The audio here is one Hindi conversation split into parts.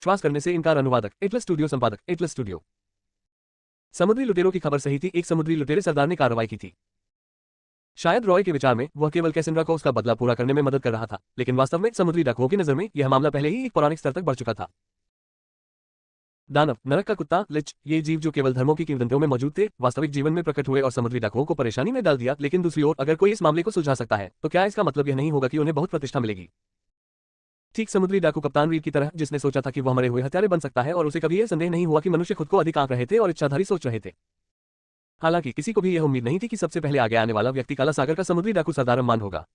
श्वास करने से इनकार। अनुवादक एटलस स्टूडियो, संपादक एटलस स्टूडियो। समुद्री लुटेरों की खबर सही थी। एक समुद्री लुटेरे सरदार ने कार्रवाई की थी। शायद रॉय के विचार में वह केवल कैसेंड्रा को उसका बदला पूरा करने में मदद कर रहा था, लेकिन वास्तव में समुद्री डाकुओं की नजर में यह मामला पहले ही एक पौराणिक स्तर तक बढ़ चुका था। दानव, नरक का कुत्ता, लिच, ये जीव जो केवल धर्मों की किंवदंतियों में मौजूद थे, वास्तविक जीवन में प्रकट हुए और समुद्री डाकुओं को परेशानी में डाल दिया। लेकिन दूसरी ओर, अगर कोई इस मामले को सुलझा सकता है, तो क्या इसका मतलब यह नहीं होगा कि उन्हें बहुत प्रतिष्ठा मिलेगी? ठीक समुद्री डाकू कप्तान रीड की तरह, जिसने सोचा था कि वह मरे हुए हत्यारे बन सकता है, और उसे कभी यह संदेह नहीं हुआ कि मनुष्य खुद को अधिक आंक रहे थे और इच्छाधारी सोच रहे थे। हालांकि किसी को भी यह उम्मीद नहीं थी कि सबसे पहले आगे आने वाला व्यक्ति काला सागर का समुद्री डाकू सरदार अम्मान होगा।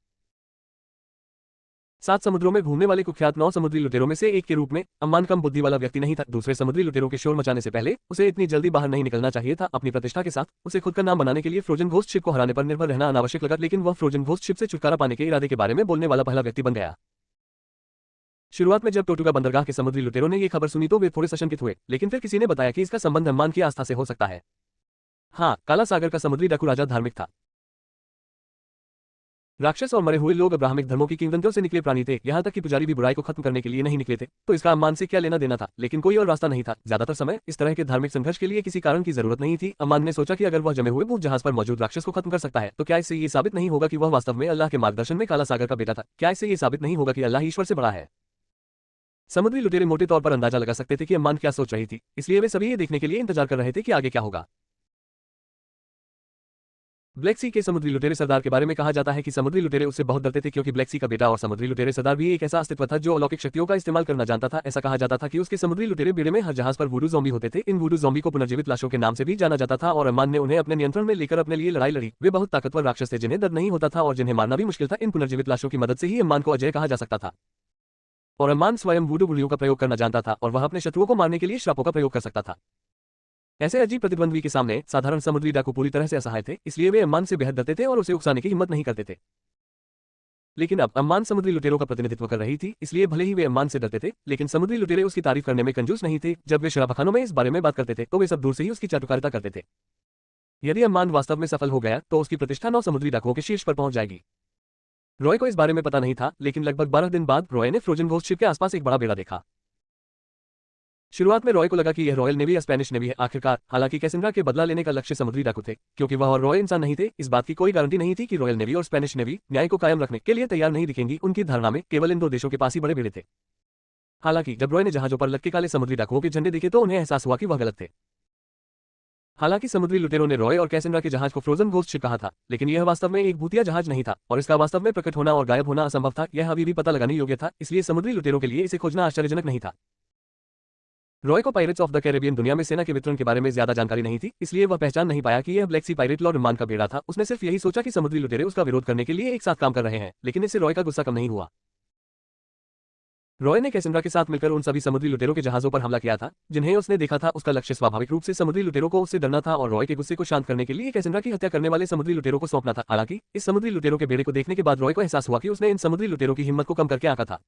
7 समुद्रों में घूमने वाले कुख्यात 9 समुद्री लुटेरों में से एक के रूप में अम्मान कम बुद्धि वाला व्यक्ति नहीं था। दूसरे समुद्री लुटेरों के शोर मचाने से पहले उसे इतनी जल्दी बाहर नहीं निकलना चाहिए था। अपनी प्रतिष्ठा के साथ उसे खुद का नाम बनाने के लिए फ्रोजन घोस्ट शिप को हराने पर निर्भर रहना अनावश्यक लगा, लेकिन वह फ्रोजन घोस्ट शिप से छुटकारा पाने के इरादे के बारे में बोलने वाला पहला व्यक्ति बन गया। शुरुआत में जब टोटुगा बंदरगाह के समुद्री लुटेरों ने यह खबर सुनी तो वे थोड़े सशंकित हुए, लेकिन फिर किसी ने बताया कि इसका संबंध अम्मान की आस्था से हो सकता है। हाँ, काला सागर का समुद्री डाकू राजा धार्मिक था। राक्षस और मरे हुए लोग अब्राहमिक धर्मों की किंवदंतियों से निकले प्राणी थे, यहाँ तक कि पुजारी भी बुराई को खत्म करने के लिए नहीं निकले थे, तो इसका अम्मान से क्या लेना देना था? लेकिन कोई और रास्ता नहीं था। ज्यादातर समय इस तरह के धार्मिक संघर्ष के लिए किसी कारण की जरूरत नहीं थी। अम्मान ने सोचा कि अगर वह जमे हुए भूख जहाज पर मौजूद राक्षस को खत्म कर सकता है, तो क्या इससे ये साबित नहीं होगा कि वह वास्तव में अल्लाह के मार्गदर्शन में काला सागर का बेटा था? क्या इससे ये साबित नहीं होगा कि अल्लाह ईश्वर से बड़ा है? समुद्री लुटेरे मोटे तौर पर अंदाजा लगा सकते थे कि अम्मान क्या सोच रही थी, इसलिए वे सभी ये देखने के लिए इंतजार कर रहे थे कि आगे क्या होगा। ब्लैक सी के समुद्री लुटेरे सरदार के बारे में कहा जाता है कि समुद्री लुटेरे उससे बहुत डरते थे, क्योंकि ब्लैक सी का बेटा और समुद्री लुटेरे सरदार भी एक ऐसा अस्तित्व था जो अलौकिक शक्तियों का इस्तेमाल करना जानता था। ऐसा कहा जाता था कि उसके समुद्री लुटेरे बेड़े में हर जहाज पर वुडू ज़ॉम्बी होते थे। इन वुडू ज़ॉम्बी को पुनर्जीवित लाशों के नाम से भी जाना जाता था, और अम्मान ने उन्हें अपने नियंत्रण में लेकर अपने लिए लड़ाई लड़ी। वे बहुत ताकतवर राक्षस थे जिन्हें दर्द नहीं होता था और जिन्हें मारना भी मुश्किल था। इन पुनर्जीवित लाशों की मदद से ही अम्मान को अजय कहा जा सकता था, और अम्मान स्वयं वुडू बुलियों का प्रयोग करना जानता था, और वह अपने शत्रुओं को मारने के लिए श्रापों का प्रयोग कर सकता था। ऐसे अजीब प्रतिद्वंद्वी के सामने साधारण समुद्री डाकू पूरी तरह से असहाय थे, इसलिए वे अम्मान से बेहद डरते थे और उसे उकसाने की हिम्मत नहीं करते थे। लेकिन अब अम्मान समुद्री लुटेरों का प्रतिनिधित्व कर रही थी, इसलिए भले ही वे अम्मान से डरते थे, लेकिन समुद्री लुटेरे उसकी तारीफ करने में कंजूस नहीं थे। जब वे शराबखानों में इस बारे में बात करते थे, तो वे सब दूर से ही उसकी चाटुकारिता करते थे। यदि अम्मान वास्तव में सफल हो गया, तो उसकी प्रतिष्ठा 9 समुद्री डाकुओं के शीर्ष पर पहुंच जाएगी। रॉय को इस बारे में पता नहीं था, लेकिन लगभग 12 दिन बाद रॉय ने फ्रोजन घोस्ट शिप के आसपास एक बड़ा बेड़ा देखा। शुरुआत में रॉय को लगा कि यह रॉयल नेवी या स्पेनिश नेवी है। आखिरकार, हालांकि कैसेंड्रा के बदला लेने का लक्ष्य समुद्री डाकू थे, क्योंकि वह और रॉय इंसान नहीं थे। इस बात की कोई गारंटी नहीं थी कि रॉयल नेवी और स्पेनिश नेवी न्याय को कायम रखने के लिए तैयार नहीं दिखेंगी। उनकी धारणा में केवल इन 2 देशों के पास ही बड़े बेड़े थे। हालांकि जब रॉय ने जहाजों पर लटके काले समुद्री डाकुओं के झंडे देखे, तो उन्हें एहसास हुआ कि वह गलत थे। हालांकि समुद्री लुटेरों ने रॉय और कैसेंड्रा के जहाज को फ्रोजन घोस्ट शिप कहा था, लेकिन यह वास्तव में एक भूतिया जहाज नहीं था, और इसका वास्तव में प्रकट होना और गायब होना असंभव था। यह अभी भी पता लगाने योग्य था, इसलिए समुद्री लुटेरों के लिए इसे खोजना आश्चर्यजनक नहीं था। रॉय को पायरेट्स ऑफ द कैरेबियन दुनिया में सेना के वितरण के बारे में ज्यादा जानकारी नहीं थी, इसलिए वह पहचान नहीं पाया कि यह ब्लैक सी पायरेट लॉर्ड अम्मान का बेड़ा था। उसने सिर्फ यही सोचा कि समुद्री लुटेरे उसका विरोध करने के लिए एक साथ काम कर रहे हैं, लेकिन इससे रॉय का गुस्सा कम नहीं हुआ। रॉय ने कैसेंड्रा के साथ मिलकर उन सभी समुद्री लुटेरों के जहाजों पर हमला किया था जिन्हें उसने देखा था। उसका लक्ष्य स्वाभाविक रूप से समुद्री लुटेरों को उससे डरना था, और रॉय के गुस्से को शांत करने के लिए कैसेंड्रा की हत्या करने वाले समुद्री लुटेरों को सौंपना था। हालांकि इस समुद्री लुटेरों के बेड़े को देखने के बाद रॉय को एहसास हुआ कि उसने इन समुद्री लुटेरों की हिम्मत को कम करके आंका था।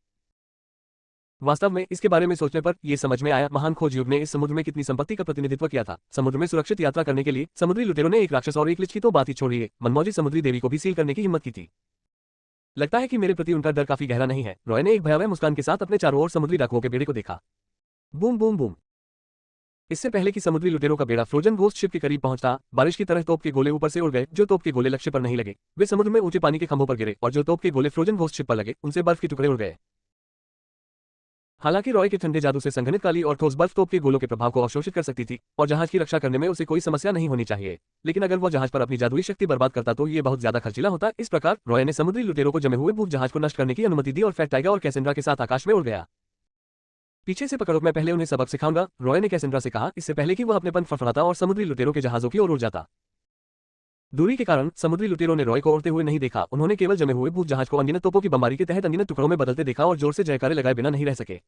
वास्तव में इसके बारे में सोचने पर यह समझ में आया, महान खोज युग ने इस समुद्र में कितनी संपत्ति का प्रतिनिधित्व किया था। समुद्र में सुरक्षित यात्रा करने के लिए समुद्री लुटेरों ने एक राक्षस और एक लिच की तो बात ही छोड़िए, मनमौजी समुद्री देवी को भी सील करने की हिम्मत की थी। लगता है कि मेरे प्रति उनका डर काफी गहरा नहीं है। रॉय ने एक भयावह मुस्कान के साथ अपने चारों ओर समुद्री डाकुओं के बेड़े को देखा। Boom boom boom. इससे पहले कि समुद्री लुटेरों का बेड़ा फ्रोजन घोस्ट शिप के करीब पहुंचता, बारिश की तरह तोप के गोले ऊपर से उड़ गए। जो तोप के गोले लक्ष्य पर नहीं लगे, वे समुद्र में ऊंचे पानी के खंभों पर गिरे, और जो तोप के गोले फ्रोजन घोस्ट शिप पर लगे, उनसे बर्फ के टुकड़े उड़ गए। हालांकि रॉय के ठंडे जादू से संघनित काली और ठोस बर्फ तोप के गोलों के प्रभाव को अवशोषित कर सकती थी, और जहाज की रक्षा करने में उसे कोई समस्या नहीं होनी चाहिए। लेकिन अगर वह जहाज पर अपनी जादुई शक्ति बर्बाद करता, तो ये बहुत ज्यादा खर्चीला होता। इस प्रकार रॉय ने समुद्री लुटेरों को जमे हुए भूख जहाज को नष्ट करने की अनुमति दी और फैट टाइगर और कैसेंड्रा के साथ आकाश में उड़ गया। पीछे से पकड़ो, मैं पहले उन्हें सबक सिखाऊंगा, रॉय ने कैसेंड्रा से कहा, इससे पहले कि वह अपने पंख फड़फड़ाता और समुद्री लुटेरों के जहाजों की ओर उड़ जाता। दूरी के कारण समुद्री लुटेरों ने रॉय को उड़ते हुए नहीं देखा। उन्होंने केवल जमे हुए भूख जहाज को अनगिनत तोपों की बमबारी के तहत अनगिनत टुकड़ों में बदलते देखा, और जोर से जयकारे लगाए बिना नहीं रह सके।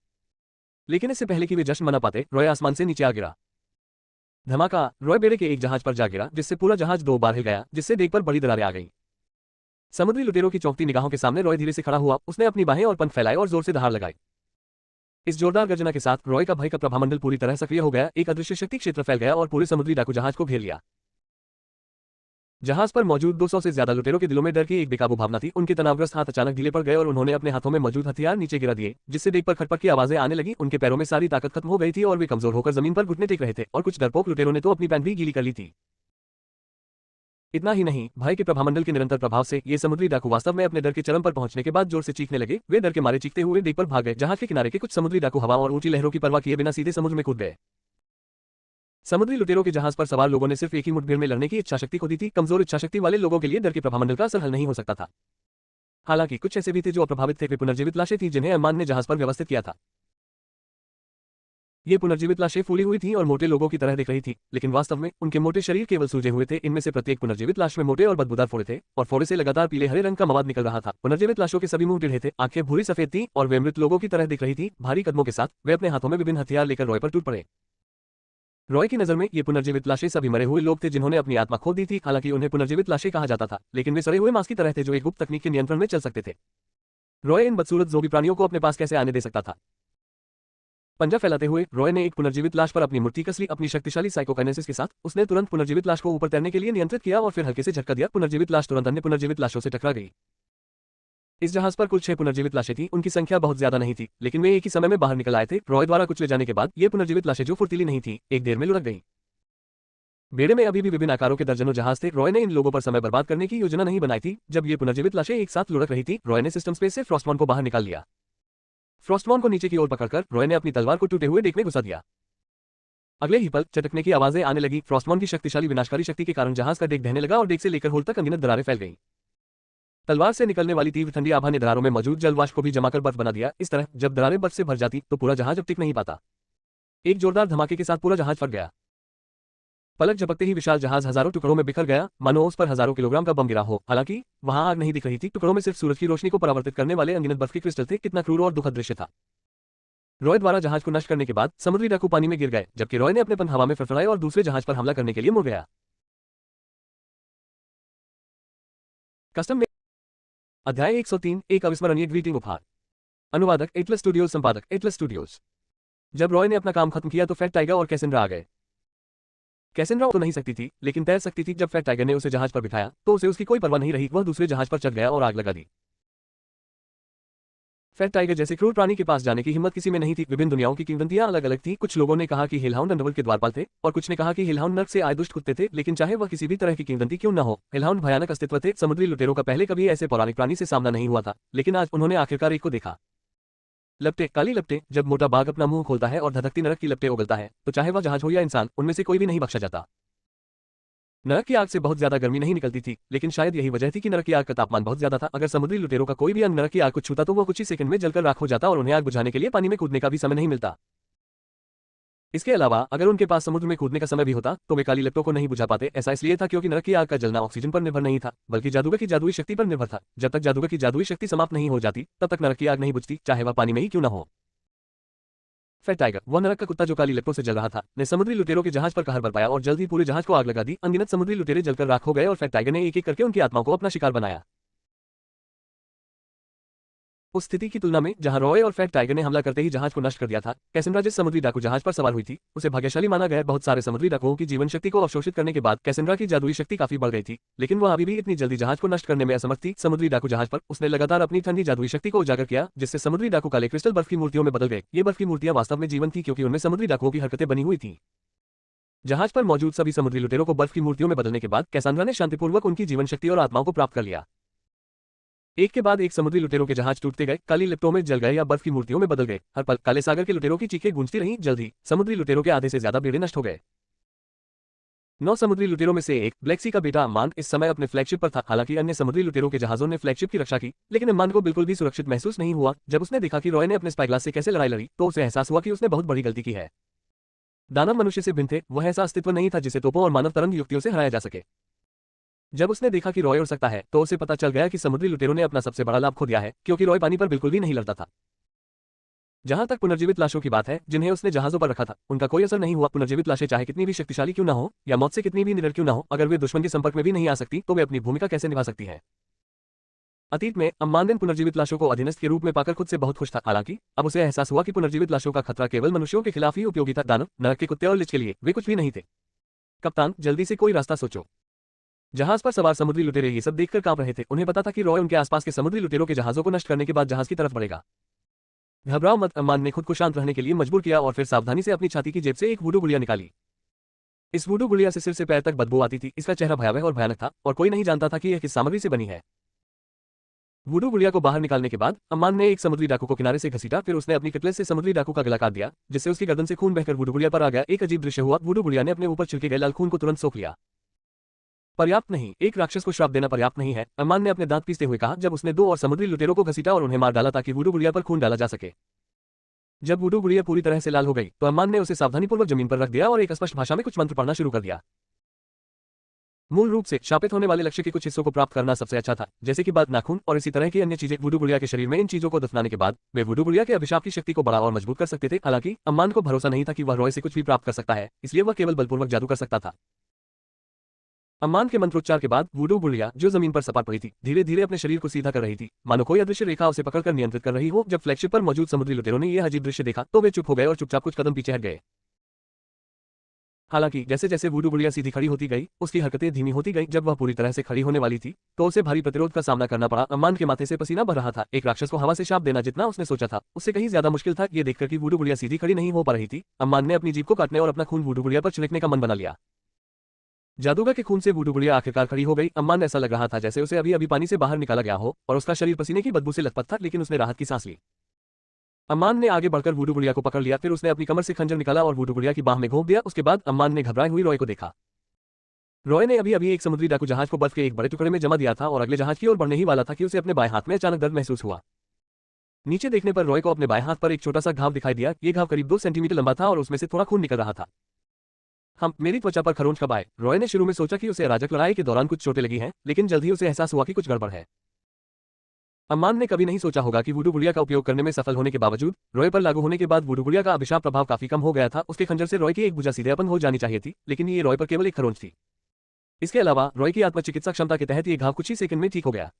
लेकिन इससे पहले कि वे जश्न मना पाते, रॉय आसमान से नीचे आ गिरा। धमाका। रॉय बेड़े के एक जहाज पर जा गिरा, जिससे पूरा जहाज 2 बार हिल गया, जिससे डेक पर बड़ी दरारें आ गईं। समुद्री लुटेरों की चौंकती निगाहों के सामने रॉय धीरे से खड़ा हुआ। उसने अपनी बाहें और पंख फैलाए और जोर से दहाड़ लगाई। इस जोरदार गर्जना के साथ रॉय का भय का प्रभामंडल पूरी तरह सक्रिय हो गया। एक अदृश्य शक्ति क्षेत्र फैल गया और पूरे समुद्री डाकू जहाज को घेर लिया। जहाज पर मौजूद 200 से ज्यादा लुटेरों के दिलों में डर की एक बेकाबू भावना थी। उनके तनावग्रस्त हाथ अचानक ढीले पड़ गए और उन्होंने अपने हाथों में मौजूद हथियार नीचे गिरा दिए, जिससे देख पर खटपट की आवाजें आने लगी। उनके पैरों में सारी ताकत खत्म हो गई थी और वे कमजोर होकर जमीन पर घुटने टेक रहे थे, और कुछ डरपोक लुटेरों ने तो अपनी पैंट भी गीली कर ली थी। इतना ही नहीं, भय के प्रभामंडल के निरंतर प्रभाव से ये समुद्री डाकू वास्तव में अपने डर के चरम पर पहुंचने के बाद जोर से चीखने लगे। वे डर के मारे चीखते हुए देख पर भाग गए। जहाज के किनारे के कुछ समुद्री डाकू हवा और ऊंची लहरों की परवाह किए बिना सीधे समुद्र में कूद गए। समुद्री लुटेरों के जहाज पर सवार लोगों ने सिर्फ एक ही मुठभेड़ में लड़ने की इच्छाशक्ति खो दी थी। कमजोर इच्छाशक्ति वाले लोगों के लिए डर के प्रभामंडल का असर हल नहीं हो सकता था। हालांकि कुछ ऐसे भी थे जो अप्रभावित थे। वे पुनर्जीवित लाशें थीं जिन्हें अम्मान ने जहाज पर व्यवस्थित किया था। ये पुनर्जीवित लाशें फूली हुई थीं और मोटे लोगों की तरह दिख रही थी, लेकिन वास्तव में उनके मोटे शरीर केवल सूजे हुए थे। इनमें से प्रत्येक पुनर्जीवित लाश में मोटे और बदबूदार फोड़े थे, और फोड़े से लगातार पीले हरे रंग का मवाद निकल रहा था। पुनर्जीवित लाशों के सभी मुंह टेढ़े थे, आंखें भूरी सफेद थीं और वे मृत लोगों की तरह दिख रही थी। भारी कदमों के साथ वे अपने हाथों में विभिन्न हथियार लेकर रॉय पर टूट पड़े। रॉय की नजर में ये पुनर्जीवित लाशें सभी मरे हुए लोग थे जिन्होंने अपनी आत्मा खो दी थी। हालांकि उन्हें पुनर्जीवित लाशें कहा जाता था, लेकिन वे सड़े हुए मांस की तरह थे जो एक गुप्त तकनीक के नियंत्रण में चल सकते थे। रॉय इन बदसूरत ज़ोंबी प्राणियों को अपने पास कैसे आने दे सकता था? पंजा फैलाते हुए रॉय ने एक पुनर्जीवित लाश पर अपनी मुट्ठी कस ली। अपनी शक्तिशाली साइकोकाइनेसिस के साथ उसने तुरंत पुनर्जीवित लाश को ऊपर तैरने के लिए नियंत्रित किया और फिर हल्के से झटका दिया। पुनर्जीवित लाश तुरंत अन्य पुनर्जीवित लाशों से टकरा गई। इस जहाज पर कुल 6 पुनर्जीवित लाशें थीं। उनकी संख्या बहुत ज्यादा नहीं थी, लेकिन वे एक ही समय में बाहर निकल आए थे। रॉय द्वारा कुचले जाने के बाद ये पुनर्जीवित लाशें जो फुर्तीली नहीं थीं, एक देर में लुढ़क गईं। बेड़े में अभी भी विभिन्न आकारों के दर्जनों जहाज थे। रॉय ने इन लोगों पर समय बर्बाद करने की योजना नहीं बनाई थी। जब ये पुनर्जीवित लाशें एक साथ लुढ़क रही थी, रॉय ने सिस्टम स्पेस से फ्रॉस्टमॉन को बाहर निकाल लिया। फ्रॉस्टमॉन को नीचे की ओर पकड़कर रॉय ने अपनी तलवार को टूटे हुए डेक में घुसा दिया। अगले ही पल चटकने की आवाजें आने लगी। फ्रॉस्टमॉन की शक्तिशाली विनाशकारी शक्ति के कारण जहाज का डेक ढहने लगा और डेक से लेकर होल तक अनगिनत दरारें फैल गईं। तलवार से निकलने वाली तीव्र ठंडी आभा ने दरारों में मौजूद जल वाष्प को भी जमाकर बर्फ बना दिया। इस तरह जब दरारें बर्फ से भर जाती तो पूरा जहाज अब टिक नहीं पाता। एक जोरदार धमाके के साथ पूरा जहाज फट गया। पलक झपकते ही विशाल जहाज हजारों टुकड़ों में बिखर गया, मानो उस पर हजारों किलोग्राम का बम गिरा हो। हालांकि वहां आग नहीं दिख रही थी, टुकड़ों में सिर्फ सूरज की रोशनी को परावर्तित करने वाले अनगिनत बर्फ के क्रिस्टल थे। कितना क्रूर और दुखद दृश्य था। रॉय द्वारा जहाज को नष्ट करने के बाद समुद्री डाकू पानी में गिर गए, जबकि रॉय ने अपने पंख हवा में फड़फड़ाए और दूसरे जहाज पर हमला करने के लिए मुड़ गया। कस्टम में अध्याय 103 एक अविस्मरणीय ग्रीटिंग उपहार। अनुवादक एटलस स्टूडियोज, संपादक एटलस स्टूडियोज। जब रॉय ने अपना काम खत्म किया तो फैट टाइगर और कैसेंड्रा आ गए। कैसेंड्रा तो नहीं सकती थी, लेकिन तैर सकती थी। जब फैट टाइगर ने उसे जहाज पर बिठाया तो उसे उसकी कोई परवाह नहीं रही। वह दूसरे जहाज पर चढ़ गया और आग लगा दी। फैट टाइगर जैसे क्रूर प्राणी के पास जाने की हिम्मत किसी में नहीं थी। विभिन्न दुनियाओं की किंवदंतियां अलग अलग थी। कुछ लोगों ने कहा कि हेलहाउंड अंडरवर्ल्ड के द्वारपाल थे और कुछ ने कहा कि हेलहाउंड नर्क से आए दुष्ट कुत्ते थे। लेकिन चाहे वह किसी भी तरह की किंवदंती क्यों न हो, हेलहाउंड भयानक अस्तित्व थे। समुद्री लुटेरों का पहले कभी ऐसे पौराणिक प्राणी से सामना नहीं हुआ था, लेकिन आज उन्होंने आखिरकार एक को देखा। लपटे, काली लपटे। जब मोटा बाघ अपना मुंह खोलता है और धधकती नरक की लपटे उगलता है, तो चाहे वह जहाज हो या इंसान, उनमें से कोई भी नहीं बख्शा जाता। नरक की आग से बहुत ज्यादा गर्मी नहीं निकलती थी, लेकिन शायद यही वजह थी कि नरक की आग का तापमान बहुत ज्यादा था। अगर समुद्री लुटेरों का कोई भी अंग नरक की आग को छूता तो वो कुछ ही सेकंड में जलकर राख हो जाता और उन्हें आग बुझाने के लिए पानी में कूदने का भी समय नहीं मिलता। इसके अलावा अगर उनके पास समुद्र में कूदने का समय भी होता तो वे काली लपटों को नहीं बुझा पाते। ऐसा इसलिए था क्योंकि नरक की आग का जलना ऑक्सीजन पर निर्भर नहीं था, बल्कि जादूगर की जादुई शक्ति पर निर्भर था। जब तक जादूगर की जादुई शक्ति समाप्त नहीं हो जाती, तब तक नरक की आग नहीं बुझती, चाहे वह पानी में ही क्यों न हो। फैट टाइगर, वह नरक का कुत्ता जो काली लपटों से जल रहा था, ने समुद्री लुटेरों के जहाज पर कहर बरपाया और जल्द ही पूरे जहाज को आग लगा दी। अनगिनत समुद्री लुटेरे जलकर राख हो गए और फैट टाइगर ने एक एक करके उनकी आत्माओं को अपना शिकार बनाया। उस स्थिति की तुलना में जहां रॉय और फैट टाइगर ने हमला करते ही जहाज को नष्ट कर दिया था, कैसेंड्रा जिस समुद्री डाकू जहाज पर सवार हुई थी उसे भाग्यशाली माना गया। बहुत सारे समुद्री डाकुओं की जीवन शक्ति को अवशोषित करने के बाद कैसेंड्रा की जादुई शक्ति काफी बढ़ गई थी, लेकिन वह अभी भी इतनी जल्दी जहाज को नष्ट करने में असमर्थ थी। समुद्री डाकू जहाज पर उसने लगातार अपनी ठंडी जादुई शक्ति को उजागर किया, जिससे समुद्री डाकू काले क्रिस्टल बर्फ की मूर्तियों में बदल गए। ये बर्फ की मूर्तियां वास्तव में जीवन थी क्योंकि उनमें समुद्री डाकुओं की हरकतें बनी हुई थी। जहाज पर मौजूद सभी समुद्री लुटेरों को बर्फ की मूर्तियों में बदलने के बाद कैसेंड्रा ने शांतिपूर्वक उनकी जीवन शक्ति और आत्माओं को प्राप्त कर लिया। एक के बाद एक समुद्री लुटेरों के जहाज टूटते गए, काली लिप्टों में जल गए या बर्फ की मूर्तियों में बदल गए। हर पल काले सागर के लुटेरों की चीखें गूंजती रहीं। जल्द ही समुद्री लुटेरों के आधे से ज्यादा बेड़े नष्ट हो गए। 9 समुद्री लुटेरों में से एक ब्लैक सी का बेटा अम्मान इस समय अपने फ्लैगशिप पर था। हालांकि अन्य समुद्री लुटेरों के जहाजों ने फ्लैगशिप की रक्षा की, लेकिन अम्मान को बिल्कुल भी सुरक्षित महसूस नहीं हुआ। जब उसने देखा कि रॉय ने अपने स्पाईग्लास से कैसे लड़ाई लड़ी, तो उसे एहसास हुआ कि उसने बहुत बड़ी गलती की है। दानव मनुष्य से भिन्न थे, वह ऐसा अस्तित्व नहीं था जिसे तोपों और मानव तरंग युक्तियों से हराया जा सके। जब उसने देखा कि रॉय उड़ सकता है, तो उसे पता चल गया कि समुद्री लुटेरों ने अपना सबसे बड़ा लाभ खो दिया है, क्योंकि रॉय पानी पर बिल्कुल भी नहीं लड़ता था। जहां तक पुनर्जीवित लाशों की बात है जिन्हें उसने जहाजों पर रखा था, उनका कोई असर नहीं हुआ। पुनर्जीवित लाशें चाहे कितनी भी शक्तिशाली क्यों न हो या मौत से कितनी भी निडर क्यों न हो, अगर वे दुश्मन के संपर्क में भी नहीं आ सकती तो वे अपनी भूमिका कैसे निभा सकती हैं। अतीत में अम्मान पुनर्जीवित लाशों को अधीनस्थ के रूप में पाकर खुद से बहुत खुश था। हालांकि अब उसे एहसास हुआ कि पुनर्जीवित लाशों का खतरा केवल मनुष्यों के खिलाफ ही उपयोगी था। दानव, नरक के कुत्ते और लिच के लिए वे कुछ भी नहीं थे। कप्तान, जल्दी से कोई रास्ता सोचो। जहाज पर सवार समुद्री लुटेरे ये सब देखकर कांप रहे थे। उन्हें पता था कि रॉय उनके आसपास के समुद्री लुटेरों के जहाजों को नष्ट करने के बाद जहाज की तरफ बढ़ेगा। घबराओ मत, अम्मान ने खुद को शांत रहने के लिए मजबूर किया और फिर सावधानी से अपनी छाती की जेब से एक वुडू गुड़िया निकाली। इस वुडू गुड़िया से सिर से पैर तक बदबू आती थी। इसका चेहरा भयावह और भयानक था और कोई नहीं जानता था कि यह किस सामग्री से बनी है। वुडू गुड़िया को बाहर निकालने के बाद अम्मान ने एक समुद्री डाकू को किनारे से घसीटा। फिर उसने अपनी कटलेस से समुद्री डाकू का गला काट दिया, जिससे उसकी गर्दन से खून बहकर वुडू गुड़िया पर आ गया। एक अजीब दृश्य हुआ। वुडू गुड़िया ने अपने ऊपर छिड़के गए लाल खून को तुरंत सोख लिया। पर्याप्त नहीं, एक राक्षस को श्राप देना पर्याप्त नहीं है, अम्मान ने अपने दांत पीसते हुए कहा, जब उसने 2 और समुद्री लुटेरों को घसीटा और उन्हें मार डाला ताकि वुडू गुड़िया पर खून डाला जा सके। जब वुडू गुड़िया पूरी तरह से लाल हो गई तो अम्मान ने उसे सावधानीपूर्वक जमीन पर रख दिया और एक अस्पष्ट भाषा में कुछ मंत्र पढ़ना शुरू कर दिया। मूल रूप से शापित होने वाले लक्ष्य के कुछ हिस्सों को प्राप्त करना सबसे अच्छा था, जैसे कि बाल, नाखून और इसी तरह की अन्य चीजें। वुडू गुड़िया के शरीर में इन चीजों को दफनाने के बाद वे वुडू गुड़िया के अभिशाप की शक्ति को बड़ा और मजबूत कर सकते थे। हालांकि अम्मान को भरोसा नहीं था कि वह रॉय से कुछ भी प्राप्त कर सकता है, इसलिए वह केवल बलपूर्वक जादू कर सकता था। अम्मान के मंत्रोच्चार के बाद वुडू गुड़िया, जो जमीन पर सपाट पड़ी थी, धीरे धीरे अपने शरीर को सीधा कर रही थी, मानो कोई अदृश्य रेखा उसे पकड़कर नियंत्रित कर रही हो। जब फ्लैगशिप पर मौजूद समुद्री लुटेरों ने यह अजीब दृश्य देखा तो वे चुप हो गए और चुपचाप कुछ कदम पीछे हट गए। हालांकि जैसे जैसे वुडू गुड़िया सीधी खड़ी होती गई, उसकी हरकतें धीमी होती गईं। जब वह पूरी तरह से खड़ी होने वाली थी तो उसे भारी प्रतिरोध का सामना करना पड़ा। अम्मान के माथे से पसीना बह रहा था। एक राक्षस को हवा से शाप देना जितना उसने सोचा था, उससे कहीं ज्यादा मुश्किल था। ये देखकर कि वुडू गुड़िया सीधी खड़ी नहीं हो पा रही थी, अम्मान ने अपनी जीभ को काटने और अपना खून वुडू गुड़िया पर छिड़कने का मन बना लिया। जादूगर के खून से वुडू गुड़िया आखिरकार खड़ी हो गई। अम्मान ऐसा लग रहा था जैसे उसे अभी अभी पानी से बाहर निकाला गया हो और उसका शरीर पसीने की बदबू से लथपथ था, लेकिन उसने राहत की सांस ली। अम्मान ने आगे बढ़कर वुडू गुड़िया को पकड़ लिया। फिर उसने अपनी कमर से खंजर निकाला और वुडू गुड़िया की बाह में घोंप दिया। उसके बाद अम्मान ने घबराई हुई रॉय को देखा। रॉय ने अभी अभी एक समुद्री डाकू जहाज को बर्फ के एक बड़े टुकड़े में जमा दिया था और अगले जहाज की ओर बढ़ने ही वाला था कि उसे अपने बाएं हाथ में अचानक दर्द महसूस हुआ। नीचे देखने पर रॉय को अपने बाएं हाथ पर एक छोटा सा घाव दिखाई दिया। ये घाव करीब 2 सेंटीमीटर लंबा था और उसमें से थोड़ा खून निकल रहा था। मेरी त्वचा पर खरोंच कब आए? रॉय ने शुरू में सोचा कि उसे अराजक लड़ाई के दौरान कुछ चोटें लगी हैं, लेकिन जल्द ही उसे एहसास हुआ कि कुछ गड़बड़ है। अम्मान ने कभी नहीं सोचा होगा कि वुडू गुड़िया का उपयोग करने में सफल होने के बावजूद रॉय पर लागू होने के बाद वुडू गुड़िया का अभिशाप प्रभाव काफी कम हो गया था। उसके खंजर से रॉय की एक भुजा सीधे अपंग हो जानी चाहिए थी, लेकिन ये रॉय पर केवल एक खरोंच थी। इसके अलावा रॉय की आत्मचिकित्सा क्षमता के तहत ये घाव कुछ ही सेकंड में ठीक हो गया।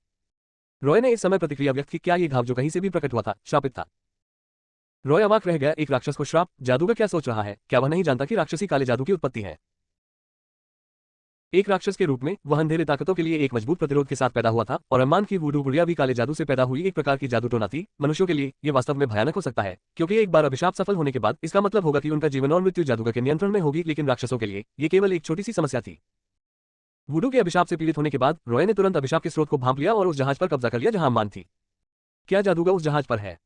रॉय ने इस समय प्रतिक्रिया व्यक्त की, क्या ये घाव जो कहीं से भी प्रकट हुआ था शापित था? रॉय अवाक रह गया। एक राक्षस को श्राप? जादूगर क्या सोच रहा है? क्या वह नहीं जानता कि राक्षसी काले जादू की उत्पत्ति है? एक राक्षस के रूप में वह अंधेरे ताकतों के लिए एक मजबूत प्रतिरोध के साथ पैदा हुआ था और अम्मान की वुडू गुड़िया भी काले जादू से पैदा हुई एक प्रकार की जादू टोना थी। मनुष्यों के लिए यह वास्तव में भयानक हो सकता है, क्योंकि एक बार अभिशाप सफल होने के बाद इसका मतलब होगा कि उनका जीवन और मृत्यु जादूगर के नियंत्रण में होगी, लेकिन राक्षसों के लिए ये केवल एक छोटी सी समस्या थी। वुडू के अभिशाप से पीड़ित होने के बाद रॉय ने तुरंत अभिशाप के स्रोत को भांप लिया और उस जहाज पर कब्जा कर लिया जहां अम्मान थी। क्या जादूगर उस जहाज पर है?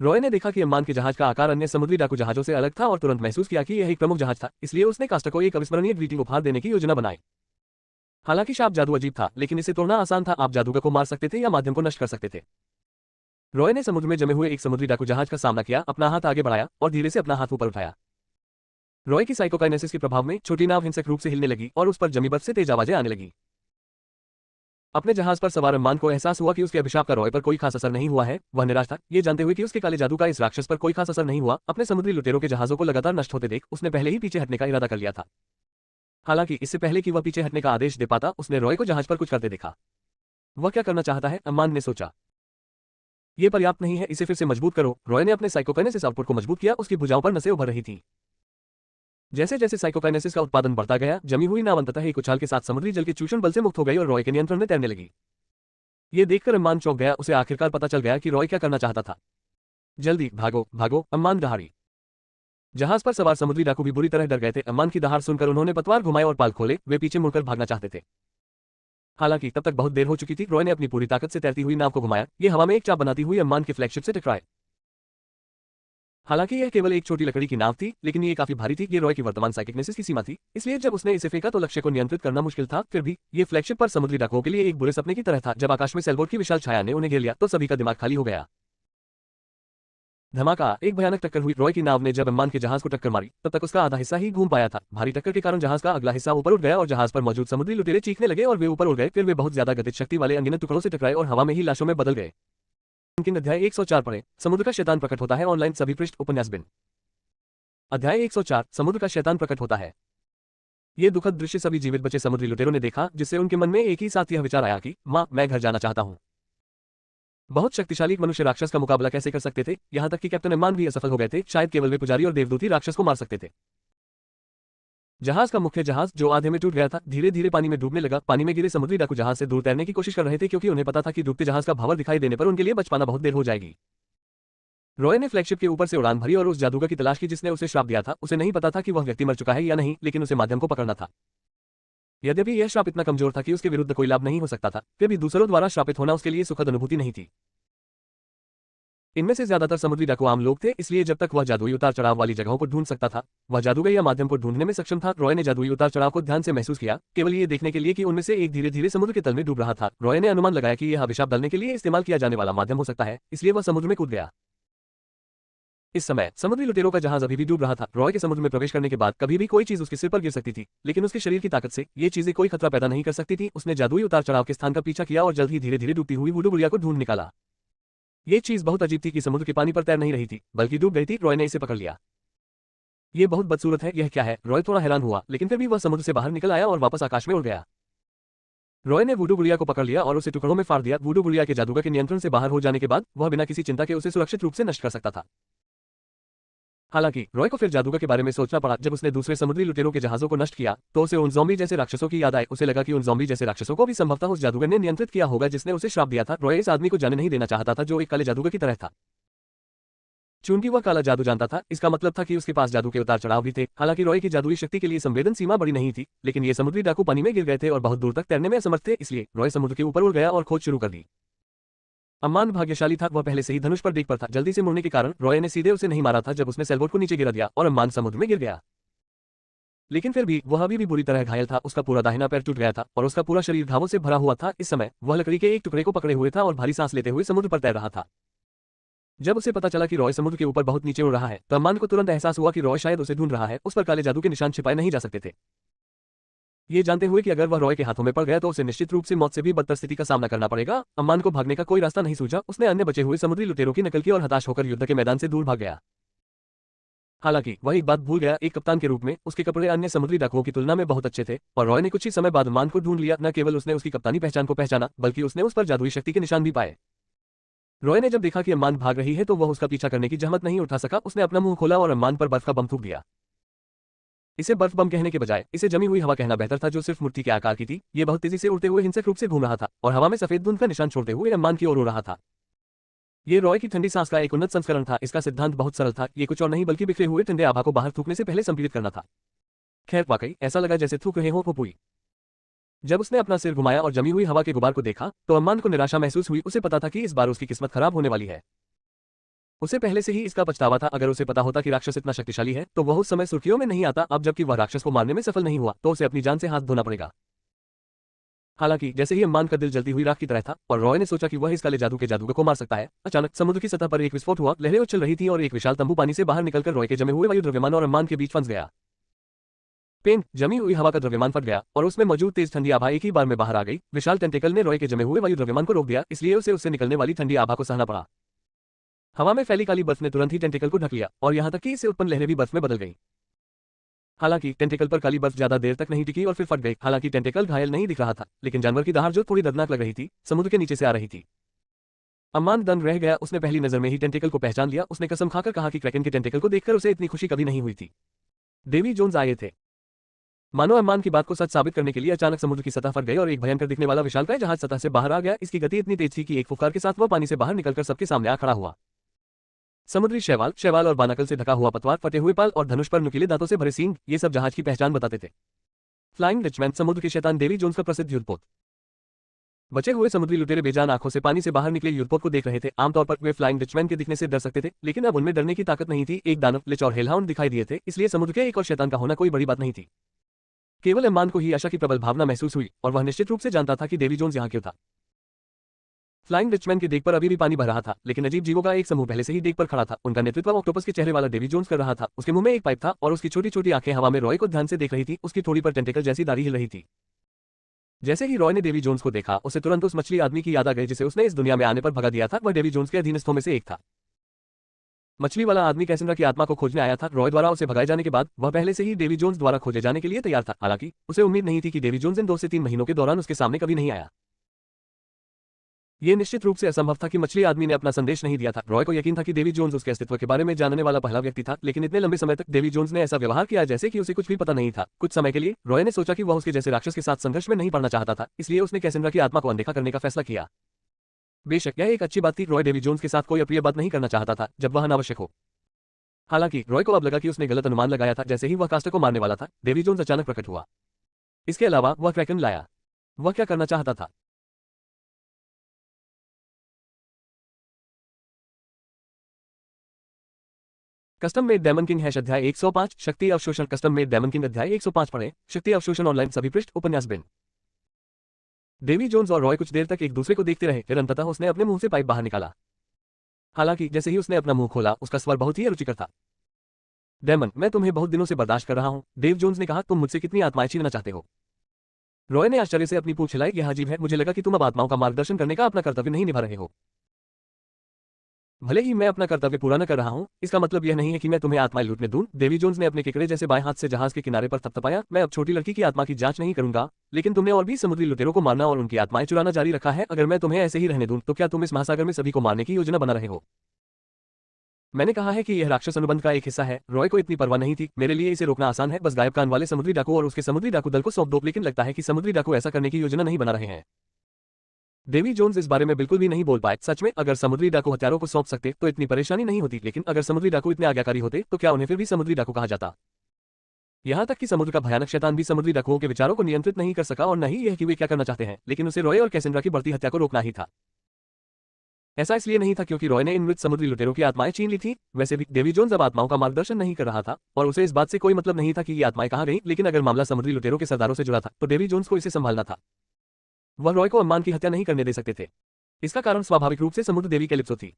रॉय ने देखा कि अम्मान के जहाज का आकार अन्य समुद्री डाकू जहाजों से अलग था और तुरंत महसूस किया कि यह एक प्रमुख जहाज था। इसलिए उसने कास्टर को एक अविस्मरणीय ग्रीटिंग उपहार देने की योजना बनाई। हालांकि शाप जादू अजीब था, लेकिन इसे तोड़ना आसान था। आप जादूगर को मार सकते थे या माध्यम को नष्ट कर सकते थे। रॉय ने समुद्र में जमे हुए एक समुद्री डाकू जहाज का सामना किया, अपना हाथ आगे बढ़ाया और धीरे से अपना हाथ ऊपर उठाया। रॉय की साइकोकाइनेसिस के प्रभाव में छोटी नाव हिंसक रूप से हिलने लगी और उस पर जमी बर्फ से तेज आवाजें आने लगी। अपने जहाज पर सवार अम्मान को एहसास हुआ कि उसके अभिशाप का रॉय पर कोई खास असर नहीं हुआ है। वह निराश था, ये जानते हुए कि उसके काले जादू का इस राक्षस पर कोई खास असर नहीं हुआ। अपने समुद्री लुटेरों के जहाजों को लगातार नष्ट होते देख उसने पहले ही पीछे हटने का इरादा कर लिया था। हालांकि इससे पहले कि वह पीछे हटने का आदेश दे पाता, उसने रॉय को जहाज पर कुछ करते देखा। वह क्या करना चाहता है? अम्मान ने सोचा। यह पर्याप्त नहीं है, इसे फिर से मजबूत करो। रॉय ने अपने साइकोकाइनेसिस आउटपुट को मजबूत किया। उसकी भुजाओं पर नसें उभर रही थी। जैसे जैसे साइकोकाइनेसिस का उत्पादन बढ़ता गया, जमी हुई नाव अंततः एक उछाल के साथ समुद्री जल के चूषण बल से मुक्त हो गई और रॉय के नियंत्रण में तैरने लगी। ये देखकर अम्मान चौंक गया। उसे आखिरकार पता चल गया कि रॉय क्या करना चाहता था। जल्दी भागो भागो, अम्मान दहाड़ी। जहाज पर सवार समुद्री डाकू भी बुरी तरह डर गए थे। अम्मान की दहाड़ सुनकर उन्होंने पतवार घुमाए और पाल खोले। वे पीछे मुड़कर भागना चाहते थे। हालांकि तब तक बहुत देर हो चुकी थी। रॉय ने अपनी पूरी ताकत से तैरती हुई नाव को घुमाया। ये हवा में एक चाप बनाती हुई अम्मान के फ्लैगशिप से टकराए। हालांकि यह केवल एक छोटी लकड़ी की नाव थी, लेकिन ये काफी भारी थी। ये रॉय की वर्तमान साइकिकनेसिस की सीमा थी, इसलिए जब उसने इसे फेंका तो लक्ष्य को नियंत्रित करना मुश्किल था। फिर भी ये फ्लैगशिप पर समुद्री डाकुओं के लिए एक बुरे सपने की तरह था। जब आकाश में सेलबोट की विशाल छाया ने उन्हें घेर लिया तो सभी का दिमाग खाली हो गया। धमाका! एक भयानक टक्कर हुई। रॉय की नाव ने जब अम्मान के जहाज को टक्कर मारी तब तक उसका आधा हिस्सा ही घूम पाया था। भारी टक्कर के कारण जहाज का अगला हिस्सा ऊपर उठ गया और जहाज पर मौजूद समुद्री लुटेरे चीखने लगे और वे ऊपर उड़ गए। फिर वे बहुत ज्यादा गतिज शक्ति वाले अनगिनत टुकड़ों से टकराए और हवा में ही लाशों में बदल गए। अध्याय 104 पढ़ें। समुद्र का शैतान प्रकट होता है। ऑनलाइन सभी पृष्ठ उपन्यास बिन। अध्याय 104 समुद्र का शैतान प्रकट होता है। ये दुखद दृश्य सभी जीवित बचे समुद्री लुटेरों ने देखा, जिससे उनके मन में एक ही साथ यह विचार आया कि मां, मैं घर जाना चाहता हूं। बहुत शक्तिशाली मनुष्य राक्षस का मुकाबला कैसे कर सकते थे? यहां तक कि कैप्टन अम्मान भी असफल हो गए थे। शायद केवल वे पुजारी और देवदूत ही राक्षस को मार सकते थे। जहाज का मुख्य जहाज जो आधे में टूट गया था धीरे धीरे पानी में डूबने लगा। पानी में गिरे समुद्री डाकू जहाज से दूर तैरने की कोशिश कर रहे थे क्योंकि उन्हें पता था कि डूबते जहाज का भंवर दिखाई देने पर उनके लिए बच पाना बहुत देर हो जाएगी। रॉय ने फ्लैगशिप के ऊपर से उड़ान भरी और उस जादूगर की तलाश की जिसने उसे श्राप दिया था। उसे नहीं पता था कि वह व्यक्ति मर चुका है या नहीं, लेकिन उसे माध्यम को पकड़ना था। यद्यपि यह श्राप इतना कमजोर था कि उसके विरुद्ध कोई लाभ नहीं हो सकता था, फिर भी दूसरों द्वारा श्रापित होना उसके लिए सुखद अनुभूति नहीं थी। इनमें से ज्यादातर समुद्री डाकू आम लोग थे, इसलिए जब तक वह जादुई उतार चढ़ाव वाली जगहों को ढूंढ सकता था वह जादूगर या माध्यम को ढूंढने में सक्षम था। रॉय ने जादुई उतार चढ़ाव को ध्यान से महसूस किया, केवल ये देखने के लिए कि उनमें से एक धीरे धीरे समुद्र के तल में डूब रहा था। रॉय ने अनुमान लगाया कि यह अभिशाप डालने के लिए इस्तेमाल किया जाने वाला माध्यम हो सकता है, इसलिए वह समुद्र में कूद गया। इस समय समुद्री लुटेरों का जहाज अभी भी डूब रहा था। रॉय के समुद्र में प्रवेश करने के बाद कभी भी कोई चीज उसके सिर पर गिर सकती थी, लेकिन उसके शरीर की ताकत से ये चीजें कोई खतरा पैदा नहीं कर सकती थी। उसने जादुई उतार चढ़ाव के स्थान का पीछा किया और जल्द ही धीरे धीरे डूबती हुई वुडू गुड़िया को ढूंढ निकाला। ये चीज बहुत अजीब थी कि समुद्र के पानी पर तैर नहीं रही थी बल्कि डूब गई थी। रॉय ने इसे पकड़ लिया। ये बहुत बदसूरत है, यह क्या है? रॉय थोड़ा हैरान हुआ, लेकिन फिर भी वह समुद्र से बाहर निकल आया और वापस आकाश में उड़ गया। रॉय ने वुडू गुड़िया को पकड़ लिया और उसे टुकड़ों में फाड़ दिया। वुडू गुड़िया के जादूगर के नियंत्रण से बाहर हो जाने के बाद वह बिना किसी चिंता के उसे सुरक्षित रूप से नष्ट कर सकता था। हालांकि रॉय को फिर जादूगर के बारे में सोचना पड़ा। जब उसने दूसरे समुद्री लुटेरों के जहाजों को नष्ट किया तो उसे उन ज़ॉम्बी जैसे राक्षसों की याद आई। उसे लगा कि उन ज़ॉम्बी जैसे राक्षसों को भी संभवतः उस जादूगर ने नियंत्रित किया होगा जिसने उसे श्राप दिया था। रॉय इस आदमी को जाने नहीं देना चाहता था जो एक काले जादूगर की तरह था। चूंकि वह काला जादू जानता था, इसका मतलब था कि उसके पास जादू के उतार चढ़ाव भी थे। हालांकि रॉय की जादुई शक्ति के लिए संवेदन सीमा बड़ी नहीं थी, लेकिन ये समुद्री डाकू पानी में गिर गए थे और बहुत दूर तक तैरने में असमर्थ थे, इसलिए रॉय समुद्र के ऊपर उड़ गया और खोज शुरू कर दी। अम्मान भाग्यशाली था, वह पहले से ही धनुष पर डेक पर था। जल्दी से मुड़ने के कारण रॉय ने सीधे उसे नहीं मारा था जब उसने सेलबोट को नीचे गिरा दिया और अम्मान समुद्र में गिर गया। लेकिन फिर भी वह अभी भी बुरी तरह घायल था। उसका पूरा दाहिना पैर टूट गया था और उसका पूरा शरीर घावों से भरा हुआ था। इस समय वह लकड़ी के एक टुकड़े को पकड़े हुए था और भारी सांस लेते हुए समुद्र पर तैर रहा था। जब उसे पता चला कि रॉय समुद्र के ऊपर बहुत नीचे उड़ रहा है तो अम्मान को तुरंत एहसास हुआ कि रॉय शायद उसे ढूंढ रहा है। उस पर काले जादू के निशान छिपाए नहीं जा सकते थे। ये जानते हुए कि अगर वह रॉय के हाथों में पड़ गया तो उसे निश्चित रूप से मौत से भी बदतर स्थिति का सामना करना पड़ेगा, अम्मान को भागने का कोई रास्ता नहीं सूझा। उसने अन्य बचे हुए समुद्री लुटेरों की नकल की और हताश होकर युद्ध के मैदान से दूर भाग गया। हालांकि वह एक बात भूल गया, एक कप्तान के रूप में उसके कपड़े अन्य समुद्री डाकुओं की तुलना में बहुत अच्छे थे और रॉय ने कुछ ही समय बाद अम्मान को ढूंढ लिया। न केवल उसने उसकी कप्तानी पहचान को पहचाना बल्कि उसने उस पर जादुई शक्ति के निशान भी पाए। रॉय ने जब देखा कि अम्मान भाग रही है तो वह उसका पीछा करने की जहमत नहीं उठा सका। उसने अपना मुंह खोला और अम्मान पर बर्फ का बम थूक दिया। इसे बर्फ बम कहने के बजाय इसे जमी हुई हवा कहना बेहतर था, जो सिर्फ मुट्ठी के आकार की थी। ये बहुत तेजी से उड़ते हुए हिंसक रूप से घूम रहा था और हवा में सफेद धुंध का निशान छोड़ते हुए अम्मान की ओर उड़ रहा था। ये रॉय की ठंडी सांस का एक उन्नत संस्करण था। इसका सिद्धांत बहुत सरल था, ये कुछ और नहीं बल्कि बिखरे हुए ठंडे आभा को बाहर थूकने से पहले संपीड़ित करना था। खैर वाकई ऐसा लगा जैसे थूक रहे हो फुपुई। जब उसने अपना सिर घुमाया और जमी हुई हवा के गुबार को देखा तो अम्मान को निराशा महसूस हुई। उसे पता था कि इस बार उसकी किस्मत खराब होने वाली है। उसे पहले से ही इसका पछतावा था। अगर उसे पता होता कि राक्षस इतना शक्तिशाली है तो वह उस समय सुर्खियों में नहीं आता। अब जबकि वह राक्षस को मारने में सफल नहीं हुआ तो उसे अपनी जान से हाथ धोना पड़ेगा। हालांकि जैसे ही अम्मान का दिल जलती हुई राख की तरह था और रॉय ने सोचा कि वह इस काले जादू के जादूगर को मार सकता है, अचानक समुद्र की सतह पर एक विस्फोट हुआ। लहरें उछल रही थी और एक विशाल तंबू पानी से बाहर निकलकर रॉय के जमे हुए वायु द्रव्यमान और अम्मान के बीच फंस गया। पेन जमी हुई हवा का द्रव्यमान फट गया और उसमें मौजूद तेज ठंडी आभा एक ही बार में बाहर आ गई। विशाल टेंटेकल ने रॉय के जमे हुए वायु द्रव्यमान को रोक दिया, इसलिए उसे उससे निकलने वाली ठंडी आभा को सहना पड़ा। हवा में फैली काली बर्फ ने तुरंत ही टेंटेकल को ढक लिया और यहां तक कि इससे उत्पन्न लहरें भी बर्फ में बदल गईं। हालांकि टेंटेकल पर काली बर्फ ज्यादा देर तक नहीं टिकी और फिर फट गई। हालांकि टेंटेकल घायल नहीं दिख रहा था, लेकिन जानवर की दहाड़ जो थोड़ी दर्दनाक लग रही थी समुद्र के नीचे से आ रही थी। अम्मान दंग रह गया। उसने पहली नजर में ही टेंटेकल को पहचान लिया। उसने कसम खाकर कहा कि क्रैकन के टेंटेकल को देखकर उसे इतनी खुशी कभी नहीं हुई थी। डेवी जोन्स आए थे। मानो अम्मान की बात को सच साबित करने के लिए अचानक समुद्र की सतह फट गई और एक भयंकर दिखने वाला विशालकाय जहाज सतह से बाहर आ गया। इसकी गति इतनी तेज थी कि एक फुफकार के साथ वह पानी से बाहर निकलकर सबके सामने आ खड़ा हुआ। समुद्री शैवाल और बानाकल से ढका हुआ पतवार, फटे हुए पाल और धनुष पर नुकीले दांतों से भरे सींग, ये सब जहाज की पहचान बताते थे। फ्लाइंग डचमैन समुद्र के शैतान डेवी जोन्स का प्रसिद्ध युद्धपोत। बचे हुए समुद्री लुटेरे बेजान आंखों से पानी से बाहर निकले युद्धपोत को देख रहे थे। आमतौर पर वे फ्लाइंग डचमैन के दिखने से डर सकते थे, लेकिन अब उनमें डरने की ताकत नहीं थी। एक दानव, लिच और हेलहाउंड दिखाई दिए थे, इसलिए समुद्र के एक और शैतान का होना कोई बड़ी बात नहीं थी। केवल अम्मान को ही आशा की प्रबल भावना महसूस हुई और वह निश्चित रूप से जानता था कि डेवी जोन्स यहाँ क्यों था। फ्लाइंग डचमैन के डेक पर अभी भी पानी भर रहा था, लेकिन अजीब जीवों का एक समूह पहले से ही डेक पर खड़ा था। उनका नेतृत्व ऑक्टोपस के चेहरे वाला डेवी जोन्स कर रहा था। उसके मुंह में एक पाइप था और उसकी छोटी छोटी आंखें हवा में रॉय को ध्यान से देख रही थी। उसकी थोड़ी पर टेंटेकल जैसी दाढ़ी हिल रही थी। जैसे ही रॉय ने डेवी जोन्स को देखा उसे तुरंत उस मछली आदमी की याद आ गई जिसे उसने इस दुनिया में आने पर भगा दिया था। वह डेवी जोन्स के अधीनस्थों में से एक था। मछली वाला आदमी कैसेंड्रा की आत्मा को खोजने आया था। रॉय द्वारा उसे भगाए जाने के बाद वह पहले से ही डेवी जोन्स द्वारा खोजे जाने के लिए तैयार था। हालांकि उसे उम्मीद नहीं थी कि डेवी जोन्स इन 2 से 3 महीनों के दौरान उसके सामने कभी नहीं आया। ये निश्चित रूप से असंभव था कि मछली आदमी ने अपना संदेश नहीं दिया था। रॉय को यकीन था कि डेवी जोन्स उसके अस्तित्व के बारे में जानने वाला पहला व्यक्ति था, लेकिन इतने लंबे समय तक डेवी जोन्स ने ऐसा व्यवहार किया जैसे कि उसे कुछ भी पता नहीं था। कुछ समय के लिए रॉय ने सोचा कि वह उसके जैसे राक्षस के साथ संघर्ष में नहीं पड़ना चाहता था, इसलिए उसने कैसेंड्रा की आत्मा को अनदेखा करने का फैसला किया। बेशक यह एक अच्छी बात थी, रॉय डेवी जोन्स के साथ कोई अप्रिय बात नहीं करना चाहता था जब वह अनावश्यक हो। हालांकि रॉय को अब लगा कि उसने गलत अनुमान लगाया था। जैसे ही वह कास्टर को मारने वाला था, डेवी जोन्स अचानक प्रकट हुआ। इसके अलावा वह क्रैकन लाया। वह क्या करना चाहता था? Custom made daemon king hash अध्याय 105 शक्ति अवशोषण। कस्टम मेड डेमन किंग अध्याय 105 पढ़ें। शक्ति अवशोषण ऑनलाइन सभी पृष्ठ उपन्यास बिन। डेवी जोन्स और रॉय कुछ देर तक एक दूसरे को देखते रहे, फिर अंततः उसने अपने मुंह से पाइप बाहर निकाला। हालांकि जैसे ही उसने अपना मुंह खोला, उसका स्वर बहुत ही रुचिकर था। डेमन, मैं तुम्हें बहुत दिनों से बर्दाश्त कर रहा हूं, डेव जोन्स ने कहा। तुम मुझसे कितनी आत्माएं छीनना चाहते हो? रॉय ने आश्चर्य से अपनी पूंछ हिलाई। यह अजीब है, मुझे लगा कि तुम अब आत्माओं का मार्गदर्शन करने का अपना कर्तव्य नहीं निभा रहे हो। भले ही मैं अपना कर्तव्य पूरा न कर रहा हूं, इसका मतलब यह नहीं है कि मैं तुम्हें आत्माएं लूटने दूं। डेवी जोन्स ने अपने केकड़े जैसे बाएं हाथ से जहाज के किनारे पर थपथपाया। मैं अब छोटी लड़की की आत्मा की जांच नहीं करूंगा, लेकिन तुमने और भी समुद्री लुटेरों को मारना और उनकी आत्माएं चुराना जारी रखा है। अगर मैं तुम्हें ऐसे ही रहने दूं, तो क्या तुम इस महासागर में सभी को मारने की योजना बना रहे हो? मैंने कहा है कि यह राक्षस अनुबंध का एक हिस्सा है। रॉय को इतनी परवाह नहीं थी। मेरे लिए इसे रोकना आसान है, बस गायब कान वाले समुद्री डाकू और उसके समुद्री डाकू दल को सौंप दो। लेकिन लगता है कि समुद्री डाकू ऐसा करने की योजना नहीं बना रहे हैं। डेवी जोन्स इस बारे में बिल्कुल भी नहीं बोल पाए। सच में अगर समुद्री डाकू हथियारों को सौंप सकते तो इतनी परेशानी नहीं होती, लेकिन अगर समुद्री डाकू इतने आज्ञाकारी होते तो क्या उन्हें फिर भी समुद्री डाकू कहा जाता? यहां तक कि समुद्र का भयानक शैतान भी समुद्री डाकुओं के विचारों को नियंत्रित नहीं कर सका, और न ही यह कि वे क्या करना चाहते हैं, लेकिन उसे रॉय और कैसेंड्रा की बढ़ती हत्या को रोकना ही था। ऐसा इसलिए नहीं था क्योंकि रॉय ने इन मृत समुद्री लुटेरों की आत्माएं छीन ली थी। वैसे भी डेवी जोन्स अब आत्माओं का मार्गदर्शन नहीं कर रहा था और उसे इस बात से कोई मतलब नहीं था कि ये आत्माएं कहां गईं, लेकिन अगर मामला समुद्री लुटेरों के सरदारों से जुड़ा था तो डेवी जोन्स को इसे संभालना था। वह रॉय को अम्मान की हत्या नहीं करने दे सकते थे। इसका कारण स्वाभाविक रूप से समुद्र देवी कैलिप्सो थी।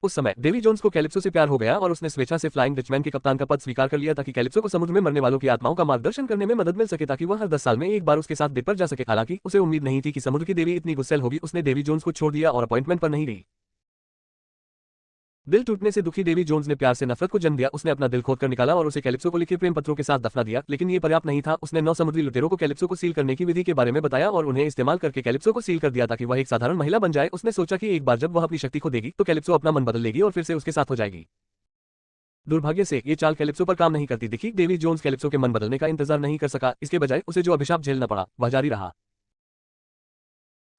उस समय डेवी जोन्स को कैलिप्सो से प्यार हो गया और उसने स्वेच्छा से फ्लाइंग डचमैन के कप्तान का पद स्वीकार कर लिया ताकि कैलिप्सो को समुद्र में मरने वालों की आत्माओं का मार्गदर्शन करने में मदद मिल सके, ताकि वह हर 10 साल में एक बार उसके साथ डेट पर जा सके। हालांकि उसे उम्मीद नहीं थी कि समुद्र की देवी इतनी गुस्सैल होगी। उसने डेवी जोन्स को छोड़ दिया और अपॉइंटमेंट पर नहीं गई। दिल टूटने से दुखी डेवी जोन्स ने प्यार से नफरत को जन्म दिया। उसने अपना दिल खोदकर निकाला और उसे कैलिप्सो को लिखे प्रेम पत्रों के साथ दफना दिया, लेकिन ये पर्याप्त नहीं था। उसने 9 समुद्री लुटेरों को कैलिप्सो को सील करने की विधि के बारे में बताया और उन्हें इस्तेमाल करके कैलिप्सो को सील कर दिया ताकि वह एक साधारण महिला बन जाए। उसने सोचा कि एक बार जब वह अपनी शक्ति खो देगी तो कैलिप्सो अपना मन बदल लेगी और फिर से उसके साथ हो जाएगी। दुर्भाग्य से ये चाल कैलिप्सो पर काम नहीं करती दिखी। डेवी जोन्स कैलिप्सो के मन बदलने का इंतजार नहीं कर सका, इसके बजाय उसे जो अभिशाप झेलना पड़ा वह जारी रहा।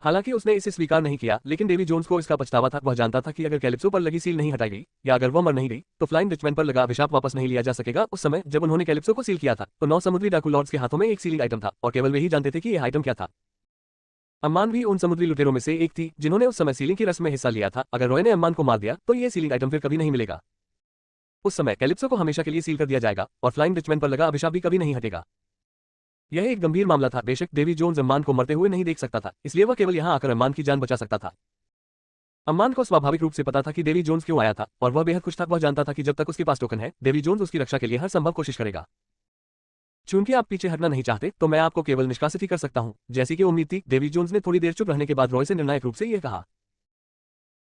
हालांकि उसने इसे स्वीकार नहीं किया, लेकिन डेवी जोन्स को इसका पछतावा था। वह जानता था कि अगर कैलिप्सो पर लगी सील नहीं हटाई गई या अगर वह मर नहीं गई तो फ्लाइंग डचमैन पर लगा अभिशाप वापस नहीं लिया जा सकेगा। उस समय जब उन्होंने कैलिप्सो को सील किया था तो 9 समुद्री डाकू लॉर्ड्स के हाथों में एक सीलिंग आइटम था और केवल वे ही जानते थे कि यह आइटम क्या था। अम्मान भी उन समुद्री लुटेरों में से एक थी जिन्होंने उस समय सीलिंग की रस्म में हिस्सा लिया था। अगर रॉय ने अम्मान को मार दिया तो यह सीलिंग आइटम फिर कभी नहीं मिलेगा। उस समय कैलिप्सो को हमेशा के लिए सील कर दिया जाएगा और फ्लाइंग डचमैन पर लगा अभिशाप भी कभी नहीं हटेगा। यह एक गंभीर मामला था। बेशक डेवी जोन्स अम्मान को मरते हुए नहीं देख सकता था, इसलिए वह केवल यहां आकर अम्मान की जान बचा सकता था। अम्मान को स्वाभाविक रूप से पता था कि डेवी जोन्स क्यों आया था और वह बेहद खुश था। वह जानता था कि जब तक उसके पास टोकन है, डेवी जोन्स उसकी रक्षा के लिए हर संभव कोशिश करेगा। चूंकि आप पीछे हटना नहीं चाहते तो मैं आपको केवल निष्कासित ही कर सकता हूं। जैसी कि उम्मीद थी, डेवी जोन्स ने थोड़ी देर चुप रहने के बाद रॉय से निर्णायक रूप से यह कहा।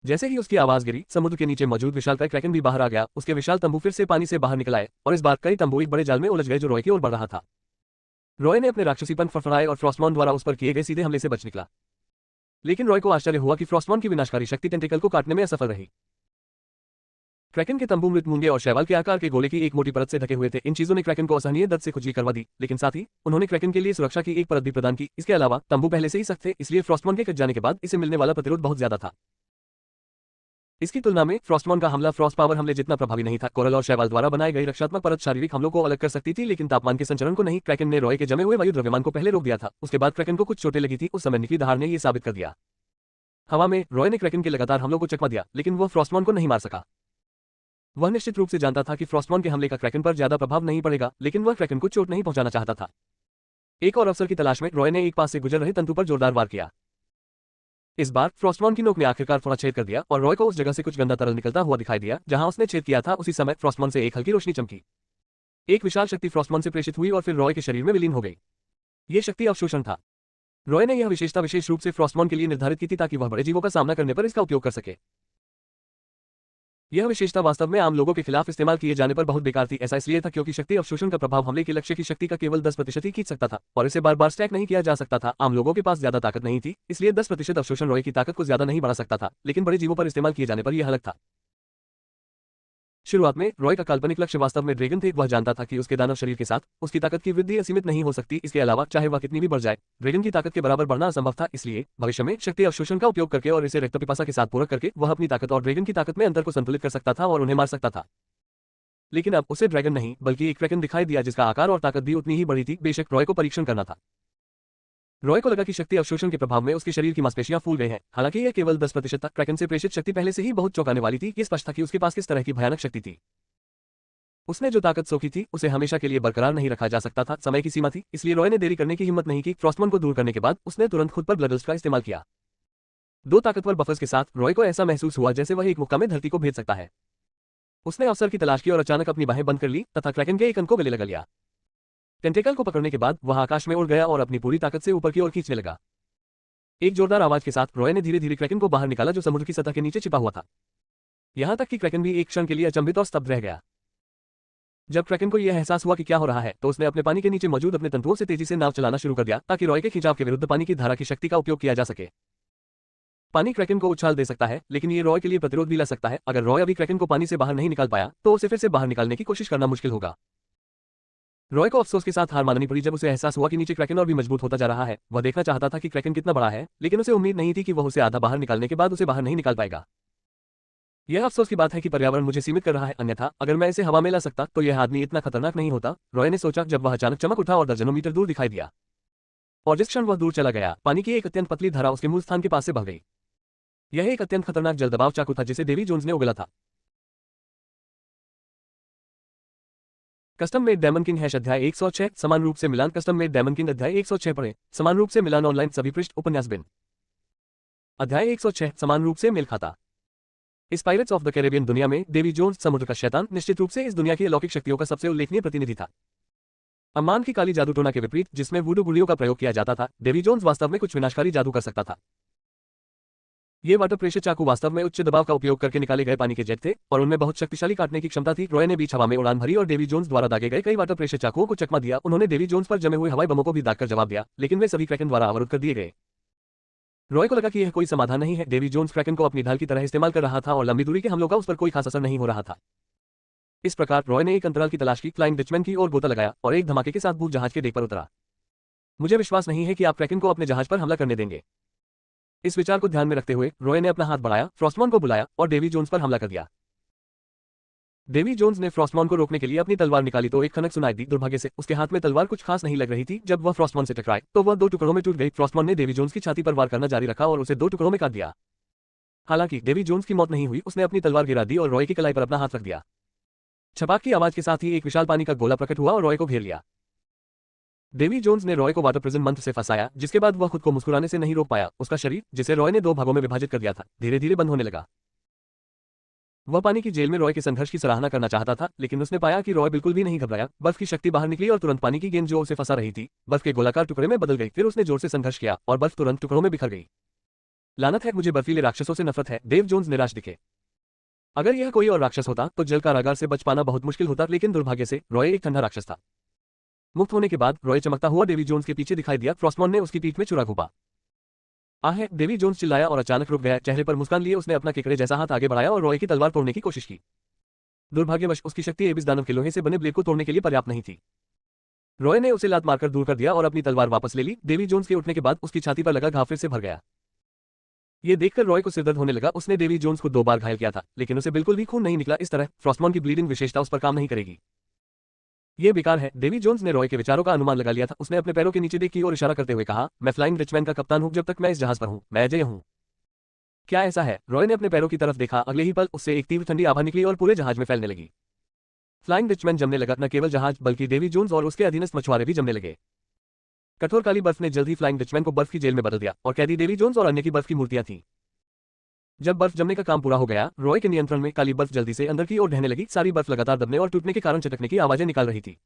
जैसे ही उसकी आवाज गिरी, समुद्र के नीचे मौजूद विशालकाय क्रैकन भी बाहर आ गया। उसके विशाल तंबू फिर से पानी से बाहर निकल आए और इस बार कई तंबू एक बड़े जाल में उलझ गए जो रॉय की ओर बढ़ रहा था। रॉय ने अपने राक्षसीपन फड़फड़ाए और फ्रॉस्टमॉन द्वारा उस पर किए गए सीधे हमले से बच निकला। लेकिन रॉय को आश्चर्य हुआ कि फ्रॉस्टमॉन की विनाशकारी शक्ति टेंटिकल को काटने में असफल रही। क्रैकन के तंबू मृत मूंगे और शैवाल के आकार के गोले की एक मोटी परत से ढके हुए थे। इन चीजों ने क्रैकन को असहनीय दर्द से खुजली करवा दी, लेकिन साथ ही उन्होंने क्रैकन के लिए सुरक्षा की एक परत भी प्रदान की। इसके अलावा तंबू पहले से ही सख्त थे, इसलिए फ्रॉस्टमॉन के कट जाने के बाद इसे मिलने वाला प्रतिरोध बहुत ज्यादा था। इसकी तुलना में फ्रॉस्टमॉन का हमला फ्रॉस्ट पावर हमले जितना प्रभावी नहीं था। कोरल और शैवाल द्वारा बनाई गई रक्षात्मक परत शारीरिक हमलों को अलग कर सकती थी, लेकिन तापमान के संचरण को नहीं। क्रैकन ने रॉय के जमे हुए वायु द्रव्यमान को पहले रोक दिया था। उसके बाद क्रैकन को कुछ चोटें लगी थी। उस समय निकली दहाड़ ने यह साबित कर दिया। हवा में रॉय ने क्रैकन के लगातार हमलों को चकमा दिया, लेकिन वह फ्रॉस्टमॉन को नहीं मार सका। वह निश्चित रूप से जानता था कि फ्रॉस्टमॉन के हमले का क्रैकन पर ज्यादा प्रभाव नहीं पड़ेगा, लेकिन वह क्रैकन को चोट नहीं पहुंचाना चाहता था। एक और अवसर की तलाश में रॉय ने एक पास से गुजर रहे तंतु पर जोरदार वार किया। इस बार फ्रॉस्टमॉन की नोक ने आखिरकार थोड़ा छेद कर दिया और रॉय को उस जगह से कुछ गंदा तरल निकलता हुआ दिखाई दिया जहां उसने छेद किया था। उसी समय फ्रॉस्टमॉन से एक हल्की रोशनी चमकी। एक विशाल शक्ति फ्रॉस्टमॉन से प्रेषित हुई और फिर रॉय के शरीर में विलीन हो गई। यह शक्ति अवशोषण था। रॉय ने यह विशेषता विशेष रूप से फ्रॉस्टमॉन के लिए निर्धारित की थी ताकि वह बड़े जीवों का सामना करने पर इसका उपयोग कर सके। यह विशेषता वास्तव में आम लोगों के खिलाफ इस्तेमाल किए जाने पर बहुत बेकार थी। ऐसा इसलिए था क्योंकि शक्ति अवशोषण का प्रभाव हमले के लक्ष्य की शक्ति का केवल 10% ही खींच सकता था और इसे बार बार स्टैक नहीं किया जा सकता था। आम लोगों के पास ज्यादा ताकत नहीं थी, इसलिए 10% अवशोषण रॉय की ताकत को ज्यादा नहीं बढ़ा सकता था, लेकिन बड़े जीवों पर इस्तेमाल किए जाने पर यह अलग था। शुरुआत में रॉय का काल्पनिक लक्ष्य वास्तव में ड्रैगन थे। वह जानता था कि उसके दानव शरीर के साथ उसकी ताकत की वृद्धि असीमित नहीं हो सकती। इसके अलावा चाहे वह कितनी भी बढ़ जाए, ड्रैगन की ताकत के बराबर बढ़ना असंभव था। इसलिए भविष्य में शक्ति अवशोषण का उपयोग करके और इसे रक्तपिपासा के साथ पूरक करके वह अपनी ताकत और ड्रैगन की ताकत में अंतर को संतुलित कर सकता था और उन्हें मार सकता था। लेकिन अब उसे ड्रैगन नहीं बल्कि एक क्रैकन दिखाई दिया जिसका आकार और ताकत भी उतनी ही बड़ी थी। बेशक रॉय को परीक्षण करना था। रॉय को लगा कि शक्ति अवशोषण के प्रभाव में उसके शरीर की मांसपेशियां फूल गए हैं। हालांकि यह केवल 10% था। क्रैकन से प्रेषित शक्ति पहले से ही बहुत चौंकाने वाली थी। ये स्पष्ट था कि उसके पास किस तरह की भयानक शक्ति थी। उसने जो ताकत सोखी थी उसे हमेशा के लिए बरकरार नहीं रखा जा सकता था। समय की सीमा थी, इसलिए रॉय ने देरी करने की हिम्मत नहीं की। फ्रॉस्टमॉन को दूर करने के बाद उसने तुरंत खुद पर ब्लडल्स का इस्तेमाल किया। दो ताकतवर बफर्स के साथ रॉय को ऐसा महसूस हुआ जैसे वह एक मुक्का में धरती को भेद सकता है। उसने अवसर की तलाश की और अचानक अपनी बाहें बंद कर ली तथा क्रैकन के एक अंक को गले लगा लिया। टेंटेकल को पकड़ने के बाद वह आकाश में उड़ गया और अपनी पूरी ताकत से ऊपर की ओर खींचने लगा। एक जोरदार आवाज के साथ रॉय ने धीरे धीरे क्रैकन को बाहर निकाला जो समुद्र की सतह के नीचे छिपा हुआ था। यहां तक कि क्रैकन भी एक क्षण के लिए अचंभित और स्तब्ध रह गया। जब क्रैकन को यह एहसास हुआ कि क्या हो रहा है तो उसने अपने पानी के नीचे मौजूद अपने तंतुओं से तेजी से नाव चलाना शुरू कर दिया ताकि रॉय के खिंचाव के विरुद्ध पानी की धारा की शक्ति का उपयोग किया जा सके। पानी क्रैकन को उछाल दे सकता है, लेकिन ये रॉय के लिए प्रतिरोध भी ला सकता है। अगर रॉय अभी क्रैकन को पानी से बाहर नहीं निकाल पाया तो उसे फिर से बाहर निकालने की कोशिश करना मुश्किल होगा। रॉय को अफसोस के साथ हार माननी पड़ी जब उसे एहसास हुआ कि नीचे क्रैकन और भी मजबूत होता जा रहा है। वह देखना चाहता था कि क्रैकन कितना बड़ा है, लेकिन उसे उम्मीद नहीं थी कि वह उसे आधा बाहर निकालने के बाद उसे बाहर नहीं निकाल पाएगा। यह अफसोस की बात है कि पर्यावरण मुझे सीमित कर रहा है, अन्यथा अगर मैं इसे हवा में ला सकता तो यह आदमी इतना खतरनाक नहीं होता। रॉय ने सोचा जब वह अचानक चमक उठा और दर्जनों मीटर दूर दिखाई दिया। और जिस क्षण वह दूर चला गया, पानी की एक अत्यंत पतली धारा उसके मूल स्थान के पास से बह गई। यह एक अत्यंत खतरनाक जल दबाव चाकू था जिसे डेवी जोन्स ने उगला था। कस्टम मेड डायमंड किंग अध्याय 106 समान रूप से मिलान। कस्टम मेड डायमंड किंग अध्याय 106 पढ़ें। समान रूप से मिलान ऑनलाइन सभी पृष्ठ उपन्यास बिन। अध्याय 106 समान रूप से मेल खाता। इस पायरेट्स ऑफ द कैरेबियन दुनिया में डेवी जोन्स समुद्र का शैतान निश्चित रूप से इस दुनिया की अलौकिक शक्तियों का सबसे उल्लेखनीय प्रतिनिधि था। अम्मान की काली जादू टोना के विपरीत जिसमें वुडू गुड़ियों का प्रयोग किया जाता था, डेवी जोन्स वास्तव में कुछ विनाशकारी जादू कर सकता था। ये वाटर प्रेशर चाकू वास्तव में उच्च दबाव का उपयोग करके निकाले गए पानी के जेट थे और उनमें बहुत शक्तिशाली काटने की क्षमता थी। रॉय ने बीच हवा में उड़ान भरी और डेवी जोन्स द्वारा दागे गए कई वाटर प्रेशर चाकुओं को चकमा दिया। उन्होंने डेवी जोन्स पर जमे हुए हवाई बमों को भी दागकर जवाब दिया, लेकिन वे सभी क्रैकन द्वारा अवरुद्ध कर दिए गए। रॉय को लगा कि यह कोई समाधान नहीं है। डेवी जोन्स क्रैकन को अपनी ढाल की तरह इस्तेमाल कर रहा था और लंबी दूरी के हमलों का उस पर कोई खास असर नहीं हो रहा था। इस प्रकार रॉय ने एक अंतराल की तलाश की, फ्लाइंग डचमैन की ओर गोता लगाया और एक धमाके के साथ भूख जहाज के डेक पर उतरा। मुझे विश्वास नहीं है कि आप क्रैकन को अपने जहाज पर हमला करने देंगे। इस विचार को ध्यान में रखते हुए रॉय ने अपना हाथ बढ़ाया, फ्रॉस्टमॉन को बुलाया और डेवी जोन्स पर हमला कर दिया। डेवी जोन्स ने फ्रॉस्टमॉन को रोकने के लिए अपनी तलवार निकाली तो एक खनक सुनाई दी। दुर्भाग्य से उसके हाथ में तलवार कुछ खास नहीं लग रही थी। जब वह फ्रॉस्टमॉन से टकराए तो वह 2 टुकड़ों में टूट गई। फ्रॉस्टमॉन ने डेवी जोन्स की छाती पर वार करना जारी रखा और उसे 2 टुकड़ों में काट दिया। हालांकि डेवी जोन्स की मौत नहीं हुई। उसने अपनी तलवार गिरा दी और रॉय की कलाई पर अपना हाथ रख दिया। छपाक की आवाज के साथ ही एक विशाल पानी का गोला प्रकट हुआ और रॉय को घेर लिया। डेवी जोन्स ने रॉय को वाटर प्रिजन मंत्र से फंसाया, जिसके बाद वह खुद को मुस्कुराने से नहीं रोक पाया। उसका शरीर, जिसे रॉय ने 2 भागों में विभाजित कर दिया था, धीरे धीरे बंद होने लगा। वह पानी की जेल में रॉय के संघर्ष की सराहना करना चाहता था, लेकिन उसने पाया कि रॉय बिल्कुल भी नहीं घबराया। बर्फ की शक्ति बाहर निकली और तुरंत पानी की गेंद जो उसे फंसा रही थी, बर्फ के गोलाकार टुकड़े में बदल गई। फिर उसने जोर से संघर्ष किया और बर्फ तुरंत टुकड़ों में बिखर गई। लानत है, मुझे बर्फीले राक्षसों से नफरत है। डेव जोन्स निराश दिखे। अगर यह कोई और राक्षस होता तो जल कारागार से बच पाना बहुत मुश्किल होता, लेकिन दुर्भाग्य से रॉय एक ठंडा राक्षस था। मुक्त होने के बाद रॉय चमकता हुआ डेवी जोन्स के पीछे दिखाई दिया। फ्रॉस्टमॉन ने उसकी पीठ में चुरा घोंपा। आहे, डेवी जोन्स चिल्लाया और अचानक रुक गया। चेहरे पर मुस्कान लिए उसने अपना केकड़े जैसा हाथ आगे बढ़ाया और रॉय की तलवार तोड़ने की कोशिश की। दुर्भाग्यवश उसकी शक्ति एबिस दानव के लोहे से बने ब्लेड को तोड़ने के लिए पर्याप्त नहीं थी। रॉय ने उसे लात मारकर दूर कर दिया और अपनी तलवार वापस ले ली। डेवी जोन्स के उठने के बाद उसकी छाती पर लगा घाव फिर से भर गया। ये देखकर रॉय को सिरदर्द होने लगा। उसने डेवी जोन्स को 2 बार घायल किया था, लेकिन उसे बिल्कुल भी खून नहीं निकला। इस तरह फ्रॉस्टमॉन की ब्लीडिंग विशेषता उस पर काम नहीं करेगी। ये बेकार है। डेवी जोन्स ने रॉय के विचारों का अनुमान लगा लिया था। उसने अपने पैरों के नीचे देख की ओर इशारा करते हुए कहा, मैं फ्लाइंग डचमैन का कप्तान हूं। जब तक मैं इस जहाज पर हूं, मैं अजय हूं। क्या ऐसा है? रॉय ने अपने पैरों की तरफ देखा। अगले ही पल उससे एक तीव्र ठंडी आभा निकली और पूरे जहाज में फैलने लगी। फ्लाइंग डचमैन जमने लगा। न केवल जहाज बल्कि डेवी जोन्स और उसके अधीनस्थ मछुआरे भी जमने लगे। कठोर काली बर्फ ने जल्द ही फ्लाइंग डचमैन को बर्फ की जेल में बदल दिया और कैदी डेवी जोन्स और अन्य की बर्फ की मूर्तियां थीं। जब बर्फ जमने का काम पूरा हो गया, रॉय के नियंत्रण में काली बर्फ जल्दी से अंदर की ओर ढहने लगी। सारी बर्फ लगातार दबने और टूटने के कारण चटकने की आवाजें निकाल रही थी।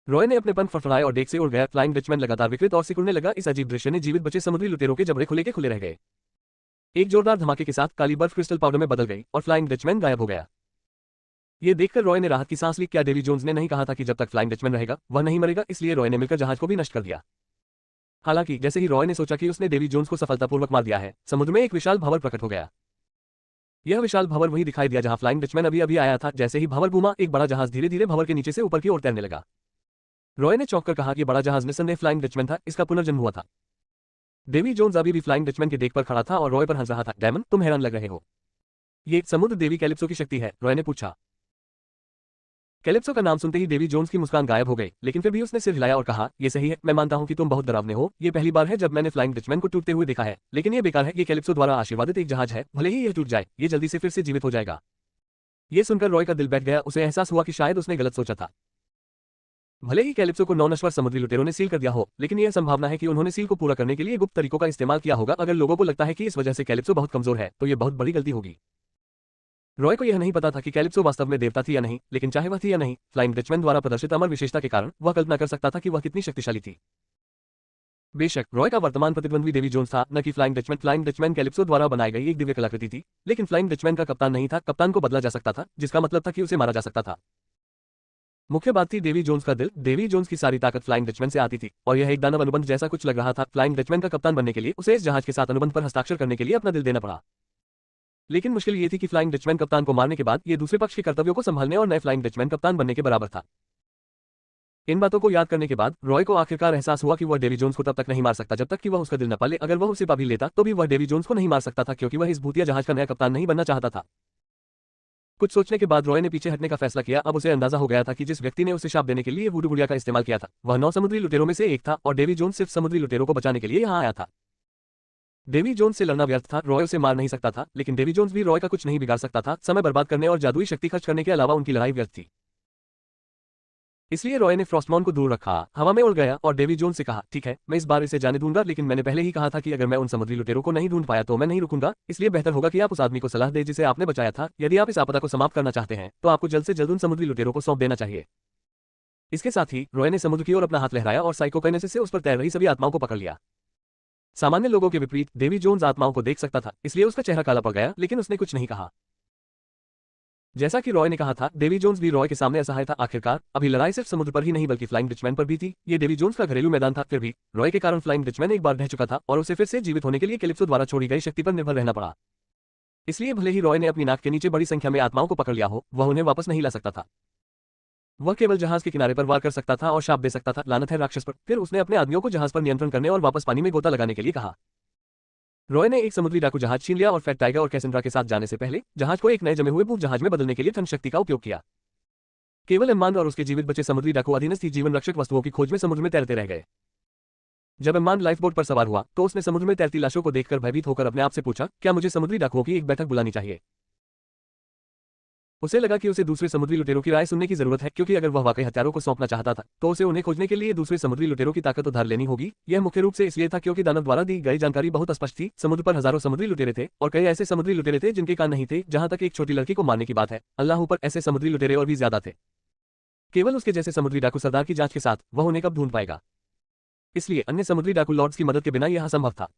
रॉय ने अपने पंख फड़फड़ाए और डेक से उड़ गया। फ्लाइंग डचमैन लगातार विकृत और सिकुड़ने लगा। इस अजीब दृश्य ने जीवित बचे समुद्री लुटेरों के जबड़े खुले के खुले रह गए। एक जोरदार धमाके के साथ काली बर्फ क्रिस्टल पाउडर में बदल गई और फ्लाइंग डचमैन गायब हो गया। ये देखकर रॉय ने राहत की सांस ली। क्या डेवी जोन्स ने नहीं कहा था कि जब तक फ्लाइंग डचमैन रहेगा वह नहीं मरेगा? इसलिए रॉय ने मिलकर जहाज को भी नष्ट कर दिया। हालांकि जैसे ही रॉय ने सोचा कि उसने डेवी जोन्स को सफलतापूर्वक मार दिया है, समुद्र में एक विशाल भंवर प्रकट हो गया। यह विशाल भंवर वही दिखाई दिया जहां फ्लाइंग डचमैन अभी अभी आया था। जैसे ही भंवर घूमा, एक बड़ा जहाज धीरे धीरे भंवर के नीचे से ऊपर की ओर तैरने लगा। रॉय ने चौंक कर कहा कि बड़ा जहाज निस्संदेह फ्लाइंग डचमैन था, इसका पुनर्जन्म हुआ था। डेवी जोन्स अभी भी फ्लाइंग डचमैन के डेक पर खड़ा था और रॉय पर हंस रहा था। डायमंड, तुम हैरान लग रहे हो। ये समुद्र देवी कैलिप्सो की शक्ति है, रॉय ने पूछा। कैलिप्सो का नाम सुनते ही डेवी जोन्स की मुस्कान गायब हो गई, लेकिन फिर भी उसने सिर हिलाया और कहा, ये सही है, मैं मानता हूं कि तुम बहुत डरावने हो। ये पहली बार है जब मैंने फ्लाइंग डचमैन को टूटते हुए देखा है, लेकिन ये बेकार है। ये कैलिप्सो द्वारा आशीर्वादित एक जहाज है, भले ही यह टूट जाए, ये जल्दी से फिर से जीवित हो जाएगा। ये सुनकर रॉय का दिल बैठ गया। उसे एहसास हुआ कि शायद उसने गलत सोचा था। भले ही कैलिप्सो को 9 नश्वर समुद्री लुटेरों ने सील कर दिया हो, लेकिन यह संभावना है कि उन्होंने सील को पूरा करने के लिए गुप्त तरीकों का इस्तेमाल किया होगा। अगर लोगों को लगता है कि इस वजह से कैलिप्सो बहुत कमजोर है, तो यह बहुत बड़ी गलती होगी। रॉय को यह नहीं पता था कि कैलिप्सो वास्तव में देवता थी या नहीं, लेकिन चाहे वह थी या नहीं, फ्लाइंग डचमैन द्वारा प्रदर्शित अमर विशेषता के कारण वह कल्पना कर सकता था कि वह कितनी शक्तिशाली थी। बेशक रॉय का वर्तमान प्रतिद्वंद्वी डेवी जोन्स था, न कि flying Dutchman. Flying Dutchman calypso द्वारा बनाई गई एक दिव्य कलाकृति थी, लेकिन फ्लाइंग डचमैन का कप्तान नहीं था। कप्तान को बदला जा सकता था, जिसका मतलब था कि उसे मारा जा सकता था। मुख्य बात थी डेवी जोन्स का दिल। डेवी जोन्स की सारी ताकत फ्लाइंग डचमैन से आती थी, और यह एक दानव अनुबंध जैसा कुछ लग रहा था। फ्लाइंग डचमैन का कप्तान बनने के लिए उसे इस जहाज के साथ अनुबंध पर हस्ताक्षर करने के लिए अपना दिल देना पड़ा। लेकिन मुश्किल ये थी कि फ्लाइंग डचमैन कप्तान को मारने के बाद ये दूसरे पक्ष के कर्तव्यों को संभालने और नए फ्लाइंग डचमैन कप्तान बनने के बराबर था। इन बातों को याद करने के बाद रॉय को आखिरकार एहसास हुआ कि वह डेवी जोन्स को तब तक नहीं मार सकता जब तक कि वह उसका दिल न पाले। अगर वह उसे पा भी लेता तो भी वह डेवी जोन्स को नहीं मार सकता था, क्योंकि वह इस भूतिया जहाज का नया कप्तान नहीं बनना चाहता था। कुछ सोचने के बाद रॉय ने पीछे हटने का फैसला किया। अब उसे अंदाजा हो गया था कि जिस व्यक्ति ने उसे शाप देने के लिए वुडू गुड़िया का इस्तेमाल किया था, वह 9 समुद्री लुटेरों में से एक था, और डेवी जोन्स सिर्फ समुद्री लुटेरों को बचाने के लिए यहाँ आया था। डेवी जोन्स से लड़ना व्यर्थ था। रॉय उसे मार नहीं सकता था, लेकिन डेवी जोन्स भी रॉय का कुछ नहीं बिगाड़ सकता था। समय बर्बाद करने और जादुई शक्ति खर्च करने के अलावा उनकी लड़ाई व्यर्थ थी। इसलिए रॉय ने फ्रॉस्टमॉन को दूर रखा, हवा में उड़ गया और डेवी जोन्स से कहा, ठीक है, मैं इस बार इसे जाने दूंगा, लेकिन मैंने पहले ही कहा था कि अगर मैं उन समुद्री लुटेरों को नहीं ढूंढ पाया तो मैं नहीं रुकूंगा। इसलिए बेहतर होगा कि आप उस आदमी को सलाह दें जिसे आपने बचाया था। यदि आप इस आपदा को समाप्त करना चाहते हैं तो आपको जल्द से जल्द उन समुद्री लुटेरों को सौंप देना चाहिए। इसके साथ ही रॉय ने समुद्र की ओर अपना हाथ लहराया और साइकोकाइनेसिस से उस पर तैर रही सभी आत्माओं को पकड़ लिया। सामान्य लोगों के विपरीत डेवी जोन्स आत्माओं को देख सकता था, इसलिए उसका चेहरा काला पड़ गया, लेकिन उसने कुछ नहीं कहा। जैसा कि रॉय ने कहा था, डेवी जोन्स भी रॉय के सामने असहाय था। आखिरकार अभी लड़ाई सिर्फ समुद्र पर ही नहीं बल्कि फ्लाइंग डचमैन पर भी थी। ये डेवी जोन्स का घरेलू मैदान था। फिर भी रॉय के कारण फ्लाइंग डचमैन एक बार ढह चुका था और उसे फिर से जीवित होने के लिए कैलिप्सो द्वारा छोड़ी गई शक्ति पर निर्भर रहना पड़ा। इसलिए भले ही रॉय ने अपनी नाक के नीचे बड़ी संख्या में आत्माओं को पकड़ लिया हो, वह उन्हें वापस नहीं ला सकता था। वह केवल जहाज के किनारे पर वार कर सकता था और शाप दे सकता था, लानत है राक्षस पर। फिर उसने अपने आदमियों को जहाज पर नियंत्रण करने और वापस पानी में गोता लगाने के लिए कहा। रॉय ने एक समुद्री डाकू जहाज छीन लिया और फैट टाइगर और कैसेंड्रा के साथ जाने से पहले जहाज को एक नए जमे हुए भूत जहाज में बदलने के लिए ठंड शक्ति का उपयोग किया। केवल इम्मान और उसके जीवित बचे समुद्री डाकू अधीनस्थ जीवन रक्षक वस्तुओं की खोज में समुद्र में तैरते रह गए। जब इम्मान लाइफ बोट पर सवार हुआ तो उसने समुद्र में तैरती लाशों को देखकर भयभीत होकर अपने आप से पूछा, क्या मुझे समुद्री डाकुओं की एक बैठक बुलानी चाहिए? उसे लगा कि उसे दूसरे समुद्री लुटेरों की राय सुनने की जरूरत है, क्योंकि अगर वह वाकई हत्यारों को सौंपना चाहता था तो उसे उन्हें खोजने के लिए दूसरे समुद्री लुटेरों की ताकत उधार लेनी होगी। यह मुख्य रूप से इसलिए था क्योंकि दानव द्वारा दी गई जानकारी बहुत स्पष्ट थी। समुद्र पर हजारों समुद्री लुटेरे थे और कई ऐसे समुद्री लुटेरे थे जिनके कान नहीं थे, जहां तक एक छोटी लड़की को मारने की बात है। अल्लाह पर ऐसे समुद्री लुटेरे और भी ज्यादा थे। केवल उसके जैसे समुद्री डाकू सरदार की जांच के साथ वह उन्हें कब ढूंढ पाएगा? इसलिए अन्य समुद्री डाकू लॉर्ड्स की मदद के बिना यह असंभव था।